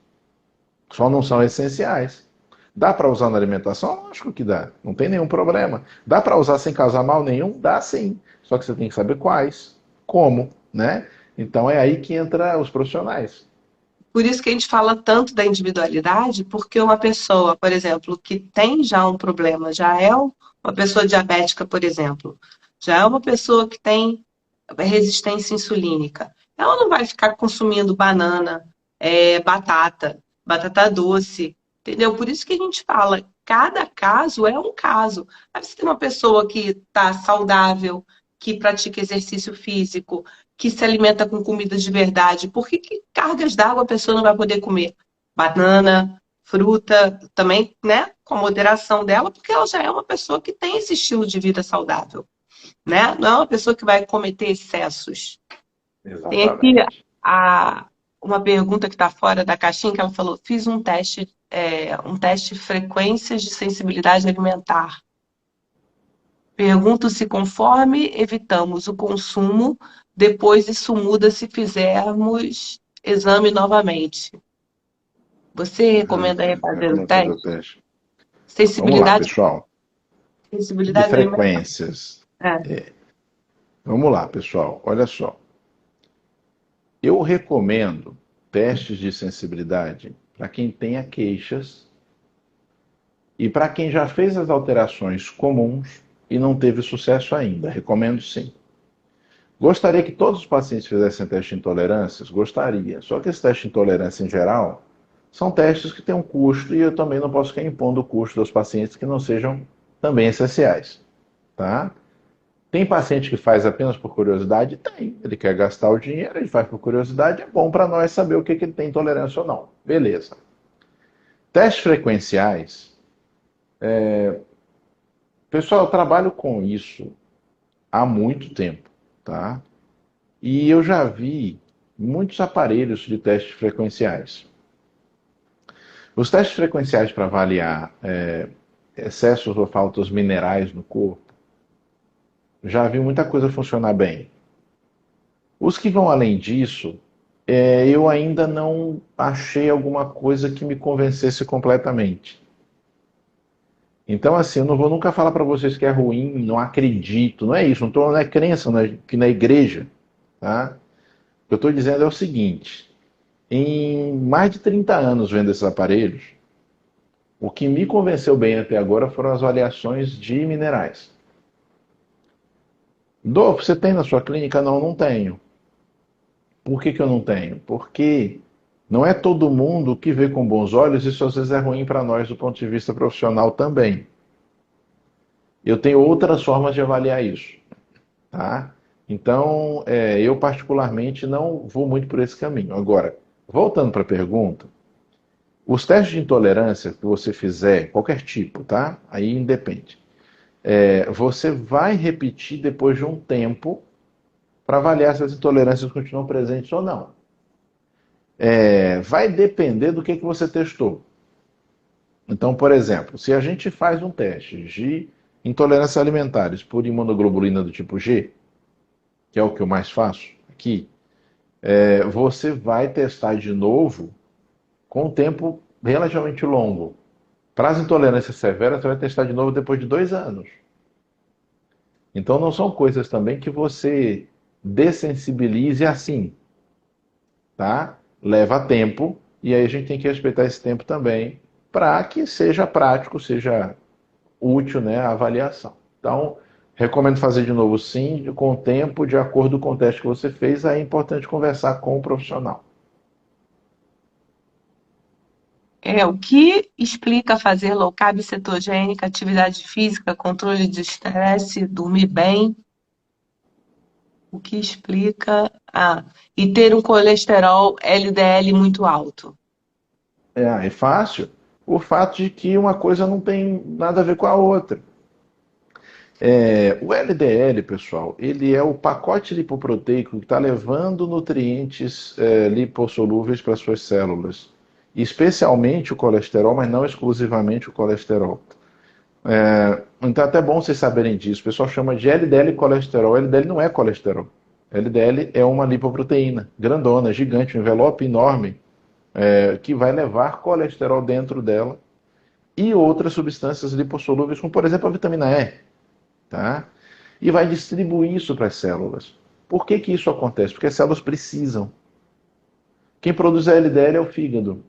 Só não são essenciais. Dá para usar na alimentação? Lógico que dá. Não tem nenhum problema. Dá para usar sem causar mal nenhum? Dá sim. Só que você tem que saber quais, como, né? Então é aí que entra os profissionais. Por isso que a gente fala tanto da individualidade, porque uma pessoa, por exemplo, que tem já um problema, já é uma pessoa diabética, por exemplo, já é uma pessoa que tem resistência insulínica, ela não vai ficar consumindo banana, batata doce, entendeu? Por isso que a gente fala, cada caso é um caso. Aí você tem uma pessoa que está saudável, que pratica exercício físico, que se alimenta com comida de verdade, por que cargas d'água a pessoa não vai poder comer? Banana, fruta, também, né? Com a moderação dela, porque ela já é uma pessoa que tem esse estilo de vida saudável, né? Não é uma pessoa que vai cometer excessos. Tem aqui Exatamente. a, uma pergunta que está fora da caixinha, que ela falou, fiz um teste de frequências de sensibilidade alimentar. Pergunto se conforme evitamos o consumo, depois isso muda se fizermos exame novamente. Você recomenda aí fazer o Recomendo fazer o teste? teste. Vamos lá, Sensibilidade, pessoal. De sensibilidade alimentar. frequências. É. Vamos lá, pessoal. Olha só. Eu recomendo testes de sensibilidade para quem tenha queixas e para quem já fez as alterações comuns e não teve sucesso ainda. Recomendo sim. Gostaria que todos os pacientes fizessem teste de intolerâncias? Gostaria. Só que esse teste de intolerância em geral são testes que têm um custo e eu também não posso ficar impondo o custo dos pacientes que não sejam também essenciais. Tá? Tem paciente que faz apenas por curiosidade? Tem. Ele quer gastar o dinheiro, ele faz por curiosidade, é bom para nós saber o que ele tem intolerância ou não. Beleza. Testes frequenciais. Pessoal, eu trabalho com isso há muito tempo, tá? E eu já vi muitos aparelhos de testes frequenciais. Os testes frequenciais para avaliar excessos ou faltas minerais no corpo, já vi muita coisa funcionar bem. Os que vão além disso, eu ainda não achei alguma coisa que me convencesse completamente. Então, assim, eu não vou nunca falar para vocês que é ruim, não acredito, não é isso, não é crença que na igreja, tá? O que eu estou dizendo é o seguinte, em mais de 30 anos vendo esses aparelhos, o que me convenceu bem até agora foram as avaliações de minerais. Dolfo, você tem na sua clínica? Não, não tenho. Por que eu não tenho? Porque não é todo mundo que vê com bons olhos, isso às vezes é ruim para nós do ponto de vista profissional também. Eu tenho outras formas de avaliar isso, tá? Então, eu particularmente não vou muito por esse caminho. Agora, voltando para a pergunta, os testes de intolerância que você fizer, qualquer tipo, tá? Aí independe. Você vai repetir depois de um tempo para avaliar se as intolerâncias continuam presentes ou não. Vai depender do que você testou. Então, por exemplo, se a gente faz um teste de intolerâncias alimentares por imunoglobulina do tipo G, que é o que eu mais faço aqui, você vai testar de novo com um tempo relativamente longo. Para as intolerâncias severas, você vai testar de novo depois de 2 anos. Então, não são coisas também que você dessensibilize assim, tá? Leva tempo e aí a gente tem que respeitar esse tempo também para que seja prático, seja útil, né, a avaliação. Então, Recomendo fazer de novo, sim, com o tempo, de acordo com o teste que você fez. Aí é importante conversar com o profissional. O que explica fazer low carb cetogênica, atividade física, controle de estresse, dormir bem? O que explica? E ter um colesterol LDL muito alto. É fácil. O fato de que uma coisa não tem nada a ver com a outra. O LDL, pessoal, ele é o pacote lipoproteico que está levando nutrientes lipossolúveis para suas células, especialmente o colesterol, mas não exclusivamente o colesterol. Então é até bom vocês saberem disso. O pessoal chama de LDL colesterol. LDL não é colesterol. LDL é uma lipoproteína grandona, gigante, um envelope enorme, que vai levar colesterol dentro dela e outras substâncias lipossolúveis, como por exemplo a vitamina E. Tá? E vai distribuir isso para as células. Por que que isso acontece? Porque as células precisam. Quem produz a LDL é o fígado.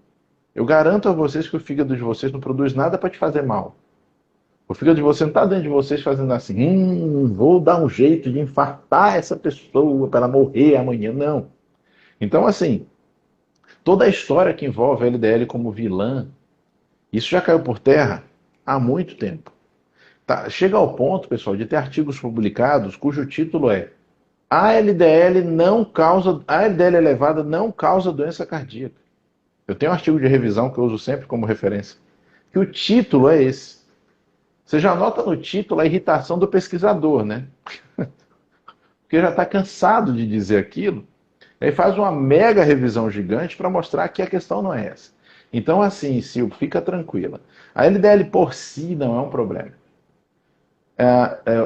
Eu garanto a vocês que o fígado de vocês não produz nada para te fazer mal. O fígado de vocês não está dentro de vocês fazendo assim, vou dar um jeito de infartar essa pessoa para ela morrer amanhã. Não. Então, assim, toda a história que envolve a LDL como vilã, isso já caiu por terra há muito tempo. Tá, chega ao ponto, pessoal, de ter artigos publicados cujo título é a LDL elevada não causa doença cardíaca. Eu tenho um artigo de revisão que eu uso sempre como referência, que o título é esse. Você já nota no título a irritação do pesquisador, né? Porque já está cansado de dizer aquilo, aí faz uma mega revisão gigante para mostrar que a questão não é essa. Então, assim, Sil, fica tranquila. A LDL por si não é um problema.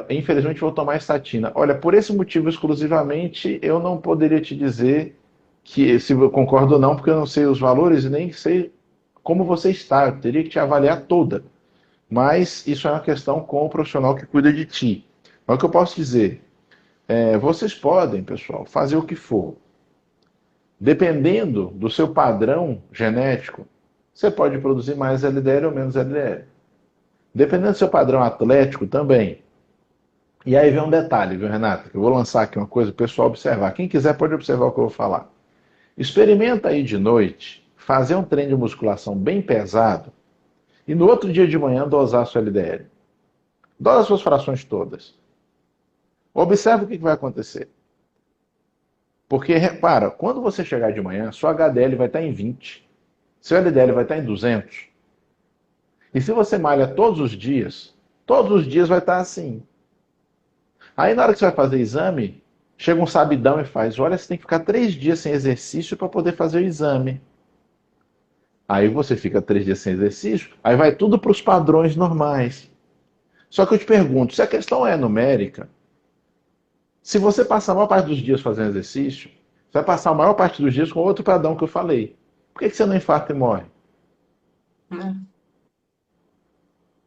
Infelizmente vou tomar estatina. Olha, por esse motivo exclusivamente, eu não poderia te dizer que se eu concordo ou não, porque eu não sei os valores e nem sei como você está. Eu teria que te avaliar toda. Mas isso é uma questão com o profissional que cuida de ti. Mas o que eu posso dizer? Vocês podem, pessoal, fazer o que for. Dependendo do seu padrão genético, você pode produzir mais LDL ou menos LDL. Dependendo do seu padrão atlético também. E aí vem um detalhe, viu, Renata? Que eu vou lançar aqui uma coisa para o pessoal observar. Quem quiser pode observar o que eu vou falar. Experimenta aí de noite, fazer um treino de musculação bem pesado e no outro dia de manhã dosar a sua LDL. Dosa as suas frações todas. Observe o que vai acontecer. Porque, repara, quando você chegar de manhã, sua HDL vai estar em 20. Seu LDL vai estar em 200. E se você malha todos os dias vai estar assim. Aí na hora que você vai fazer exame, chega um sabidão e faz, olha, você tem que ficar 3 dias sem exercício para poder fazer o exame. Aí você fica 3 dias sem exercício, aí vai tudo para os padrões normais. Só que eu te pergunto, se a questão é numérica, se você passar a maior parte dos dias fazendo exercício, você vai passar a maior parte dos dias com outro padrão que eu falei. Por que você não infarta e morre?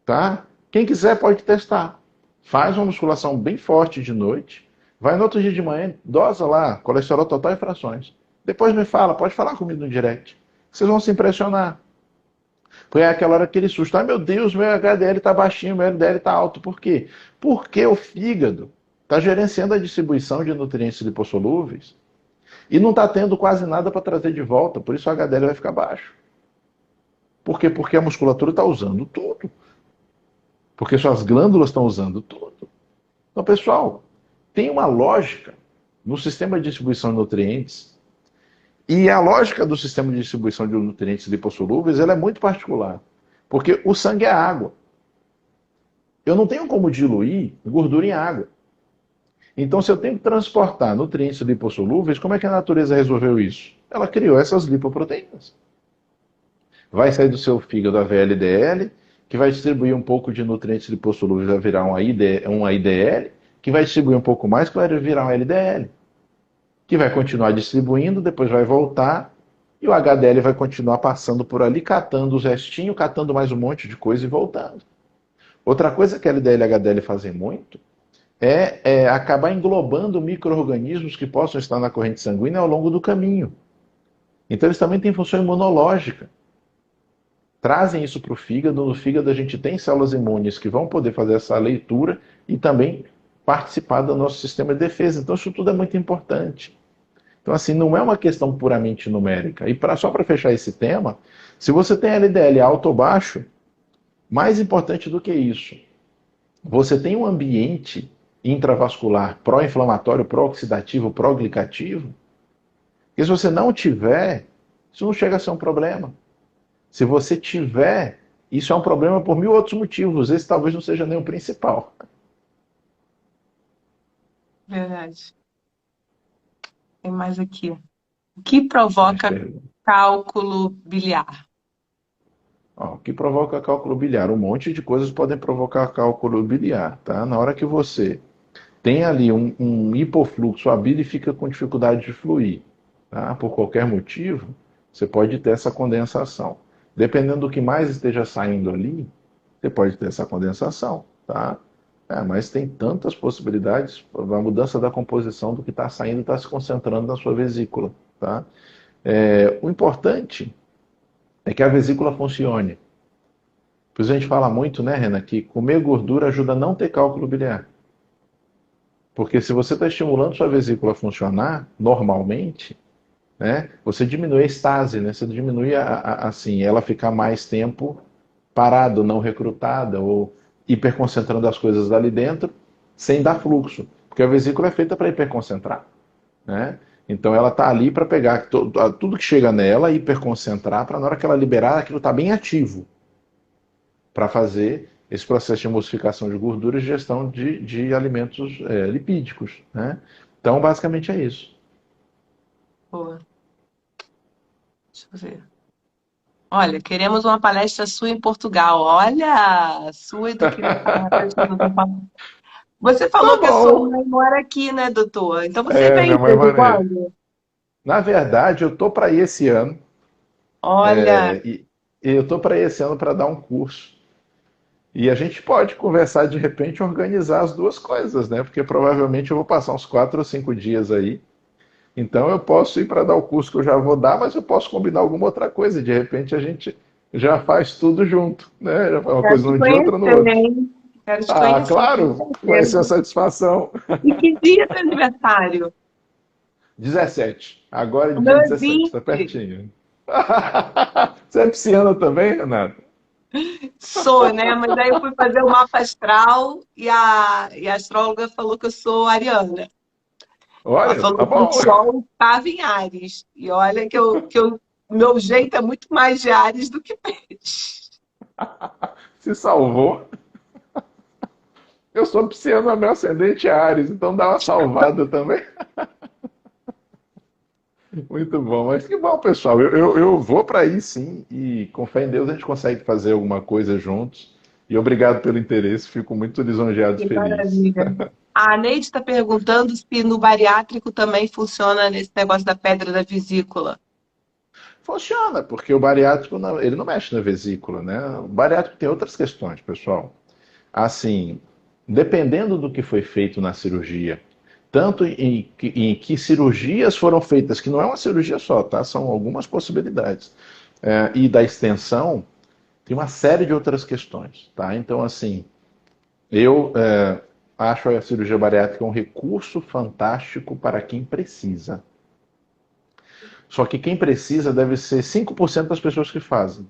Tá? Quem quiser pode testar. Faz uma musculação bem forte de noite, vai no outro dia de manhã, dosa lá, colesterol total e frações. Depois me fala, pode falar comigo no direct. Vocês vão se impressionar. Foi aquela hora que ele susto. Ai meu Deus, meu HDL está baixinho, meu LDL está alto. Por quê? Porque o fígado está gerenciando a distribuição de nutrientes lipossolúveis e não está tendo quase nada para trazer de volta. Por isso o HDL vai ficar baixo. Por quê? Porque a musculatura está usando tudo. Porque suas glândulas estão usando tudo. Então, pessoal, tem uma lógica no sistema de distribuição de nutrientes. E a lógica do sistema de distribuição de nutrientes lipossolúveis ela é muito particular. Porque o sangue é água. Eu não tenho como diluir gordura em água. Então, se eu tenho que transportar nutrientes lipossolúveis, como é que a natureza resolveu isso? Ela criou essas lipoproteínas. Vai sair do seu fígado a VLDL, que vai distribuir um pouco de nutrientes lipossolúveis, vai virar um IDL, que vai distribuir um pouco mais, que vai virar um LDL. Que vai continuar distribuindo, depois vai voltar, e o HDL vai continuar passando por ali, catando os restinhos, catando mais um monte de coisa e voltando. Outra coisa que LDL e HDL fazem muito é acabar englobando micro-organismos que possam estar na corrente sanguínea ao longo do caminho. Então eles também têm função imunológica. Trazem isso para o fígado. No fígado a gente tem células imunes que vão poder fazer essa leitura e também participar do nosso sistema de defesa. Então, isso tudo é muito importante. Então, assim, não é uma questão puramente numérica. E só para fechar esse tema, se você tem LDL alto ou baixo, mais importante do que isso, você tem um ambiente intravascular pró-inflamatório, pró-oxidativo, pró-glicativo, porque se você não tiver, isso não chega a ser um problema. Se você tiver, isso é um problema por mil outros motivos. Esse talvez não seja nem o principal. Verdade. Tem mais aqui. O que Mais provoca perguntas. cálculo biliar? Ó, o que provoca cálculo biliar? Um monte de coisas podem provocar cálculo biliar, tá? Na hora que você tem ali um hipofluxo, a bile fica com dificuldade de fluir, tá? Por qualquer motivo, você pode ter essa condensação. Dependendo do que mais esteja saindo ali, você pode ter essa condensação, tá? Mas tem tantas possibilidades, a mudança da composição do que está saindo está se concentrando na sua vesícula, tá? O importante é que a vesícula funcione. Por isso a gente fala muito, né, Renan, que comer gordura ajuda a não ter cálculo biliar. Porque se você está estimulando sua vesícula a funcionar normalmente, né, você diminui a estase, né, você diminui assim, ela ficar mais tempo parada, não recrutada, ou hiperconcentrando as coisas ali dentro, sem dar fluxo. Porque a vesícula é feita para hiperconcentrar, né? Então ela está ali para pegar tudo que chega nela, hiperconcentrar, para na hora que ela liberar, aquilo está bem ativo para fazer esse processo de emulsificação de gorduras e gestão de alimentos lipídicos, né? Então, basicamente é isso. Boa. Deixa eu ver. Olha, queremos uma palestra sua em Portugal. Olha, sua e do querido Você Tá falou que a sua bom. mãe mora aqui, né, doutor? Então você vem Minha de mãe vez em maneira. quando? Na verdade, eu tô para ir esse ano, Olha, e eu tô para ir esse ano para dar um curso. E a gente pode conversar de repente, organizar as duas coisas, né? Porque provavelmente eu vou passar uns 4 ou 5 dias aí. Então eu posso ir para dar o curso que eu já vou dar, mas eu posso combinar alguma outra coisa. De repente a gente já faz tudo junto, né? Já faz uma quero coisa te num dia, outra no conhecer, outro. hein? Quero te Ah, conhecer, claro, com vai ser uma certeza. satisfação. E que dia é teu aniversário? 17. Agora é O dia meu é 17, tá 20. pertinho. Você é pisciana também, Renato? Sou, né? Mas aí eu fui fazer o mapa astral e a astróloga falou que eu sou ariana. Ela Olha, tá falou que o bom. Sol estava em Áries. E olha meu jeito é muito mais de Áries do que peixe. Se salvou. Eu sou pisciano, meu ascendente é Áries, então dá uma salvada também. Muito bom, mas que bom, pessoal. Eu vou para aí sim, e com fé em Deus a gente consegue fazer alguma coisa juntos. E obrigado pelo interesse, fico muito lisonjeado e Que feliz. maravilha. A Neide está perguntando se no bariátrico também funciona nesse negócio da pedra da vesícula. Funciona, porque o bariátrico ele não mexe na vesícula, né? O bariátrico tem outras questões, pessoal. Assim, dependendo do que foi feito na cirurgia, tanto em que cirurgias foram feitas, que não é uma cirurgia só, tá? São algumas possibilidades. E da extensão, tem uma série de outras questões, tá? Então, assim, eu acho a cirurgia bariátrica um recurso fantástico para quem precisa. Só que quem precisa deve ser 5% das pessoas que fazem.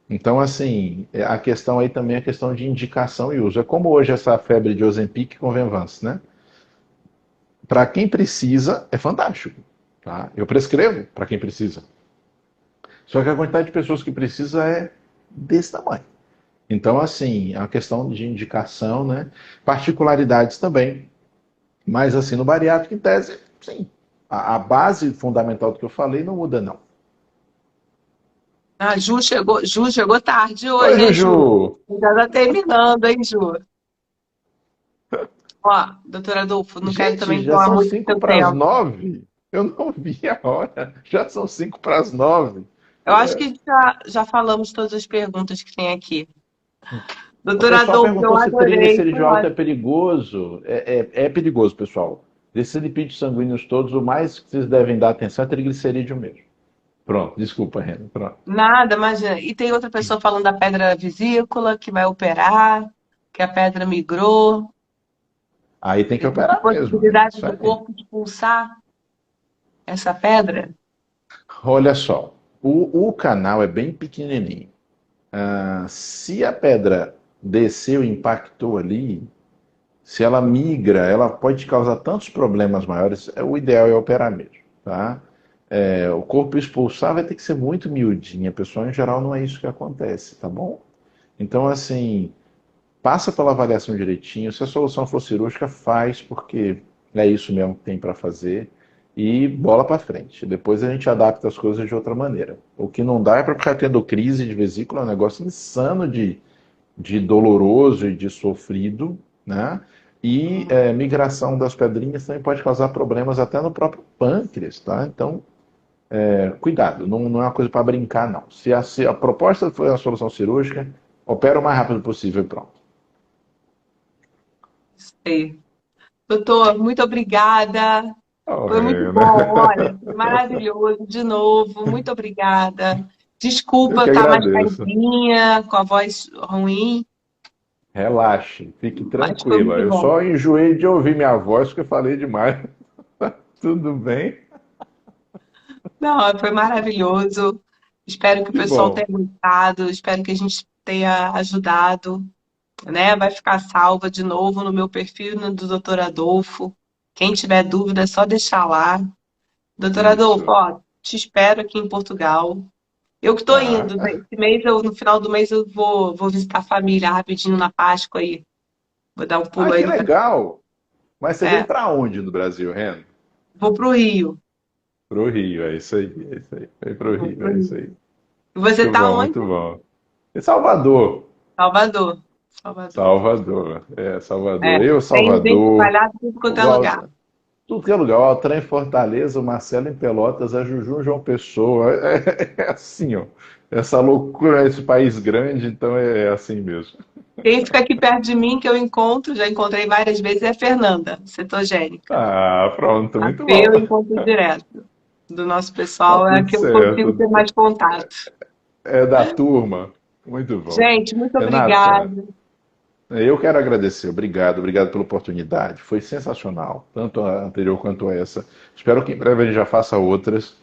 Então, assim, a questão aí também é a questão de indicação e uso. É como hoje essa febre de Ozempic com Venvance, né? Para quem precisa, é fantástico. Tá? Eu prescrevo para quem precisa. Só que a quantidade de pessoas que precisa é desse tamanho. Então, assim, a questão de indicação, né? Particularidades também. Mas, assim, no bariátrico, em tese, sim. A base fundamental do que eu falei não muda, não. A Ju chegou tarde Oi, hoje, hein, Ju? Juju! Já está terminando, hein, Ju? Ó, doutor Adolfo, não quero Gente, também já tomar são muito cinco seu para as tempo. 9. Eu não vi a hora. Já são 5 para as 9. Eu acho que já falamos todas as perguntas que tem aqui. O Doutor pessoal Adolfo, eu perguntou se adorei. Foi triglicerídeo alto é ótimo. perigoso. É perigoso, pessoal. Desses lipídios sanguíneos todos, o mais que vocês devem dar atenção é triglicerídeo mesmo. Pronto, desculpa, Renan. Pronto. Nada, imagina. E tem outra pessoa falando da pedra vesícula, que vai operar, que a pedra migrou. Aí tem que Existe operar mesmo, né? possibilidade Isso do aí. corpo expulsar essa pedra? Olha só, o canal é bem pequenininho. Se a pedra desceu e impactou ali, se ela migra, ela pode causar tantos problemas maiores. O ideal é operar mesmo, tá? O corpo expulsar vai ter que ser muito miudinho. A pessoa, em geral, não é isso que acontece, tá bom? Então, assim, passa pela avaliação direitinho. Se a solução for cirúrgica, faz, porque é isso mesmo que tem para fazer. E bola para frente. Depois a gente adapta as coisas de outra maneira. O que não dá é para ficar tendo crise de vesícula, é um negócio insano de doloroso e de sofrido, né? E migração das pedrinhas também pode causar problemas até no próprio pâncreas, tá? Então, cuidado, não é uma coisa para brincar, não. Se a proposta foi a solução cirúrgica, opera o mais rápido possível e pronto. Sei. Doutor, muito obrigada. Oh, Foi muito Rena. bom, olha, foi maravilhoso de novo. Muito obrigada. Eu Desculpa eu que estar mais agradeço. caidinha, com a voz ruim, Relaxe, fique mas foi tranquila. muito Eu bom. só enjoei de ouvir minha voz porque eu falei demais. Tudo bem? Não, foi maravilhoso. Espero que o Que pessoal bom. tenha gostado, espero que a gente tenha ajudado, né? Vai ficar salva de novo no meu perfil no do Dr. Adolfo. Quem tiver dúvida, é só deixar lá. Doutor Adolfo, Isso. ó, te espero aqui em Portugal. Eu que estou indo, né? Ah, Esse mês, no final do mês, eu vou visitar a família rapidinho na Páscoa aí. Vou dar um pulo aí que no legal. Mas você vem É, para onde no Brasil, Ren? vou pro Rio. Pro Rio, é isso aí, é isso aí. Vem pro Vou Rio, pro é isso Rio. aí. E você tá onde? Muito bom. E Salvador, Salvador. Salvador. Salvador, É, Salvador. Eu, tem gente Salvador, espalhada em tudo quanto é o lugar. tudo que é lugar. O Altran em Fortaleza, o Marcelo em Pelotas, a Juju em João Pessoa. É assim, ó. Essa loucura, esse país grande, então é assim mesmo. Quem fica aqui perto de mim, que eu encontro, já encontrei várias vezes, é a Fernanda, cetogênica. Ah, pronto, A muito Fê bom. eu encontro direto. Do nosso Tá pessoal, é a tudo que eu consigo certo. ter mais contato. É da turma. Muito bom. Gente, muito Renata, obrigada. eu quero agradecer. Obrigado, obrigado pela oportunidade. Foi sensacional, tanto a anterior quanto essa. Espero que em breve a gente já faça outras.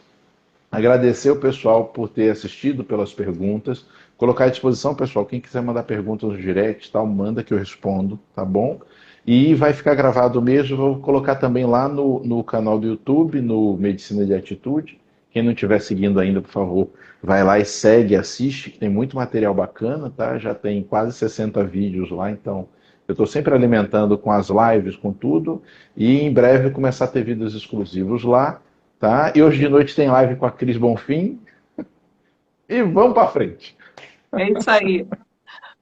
Agradecer o pessoal por ter assistido, pelas perguntas. Colocar à disposição, pessoal, quem quiser mandar perguntas no direct, tal, manda que eu respondo, tá bom? E vai ficar gravado mesmo, vou colocar também lá no canal do YouTube, no Medicina de Atitude. Quem não estiver seguindo ainda, por favor, vai lá e segue, assiste, que tem muito material bacana, tá? Já tem quase 60 vídeos lá, então eu estou sempre alimentando com as lives, com tudo, e em breve começar a ter vídeos exclusivos lá. Tá? E hoje de noite tem live com a Cris Bonfim. E vamos para frente. É isso aí.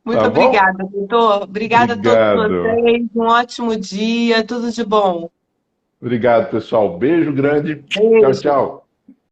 Muito Tá bom? obrigada, doutor. Obrigada a todos Obrigado. vocês. Um ótimo dia. Tudo de bom. Obrigado, pessoal. Beijo grande. Tchau, Beijo. tchau.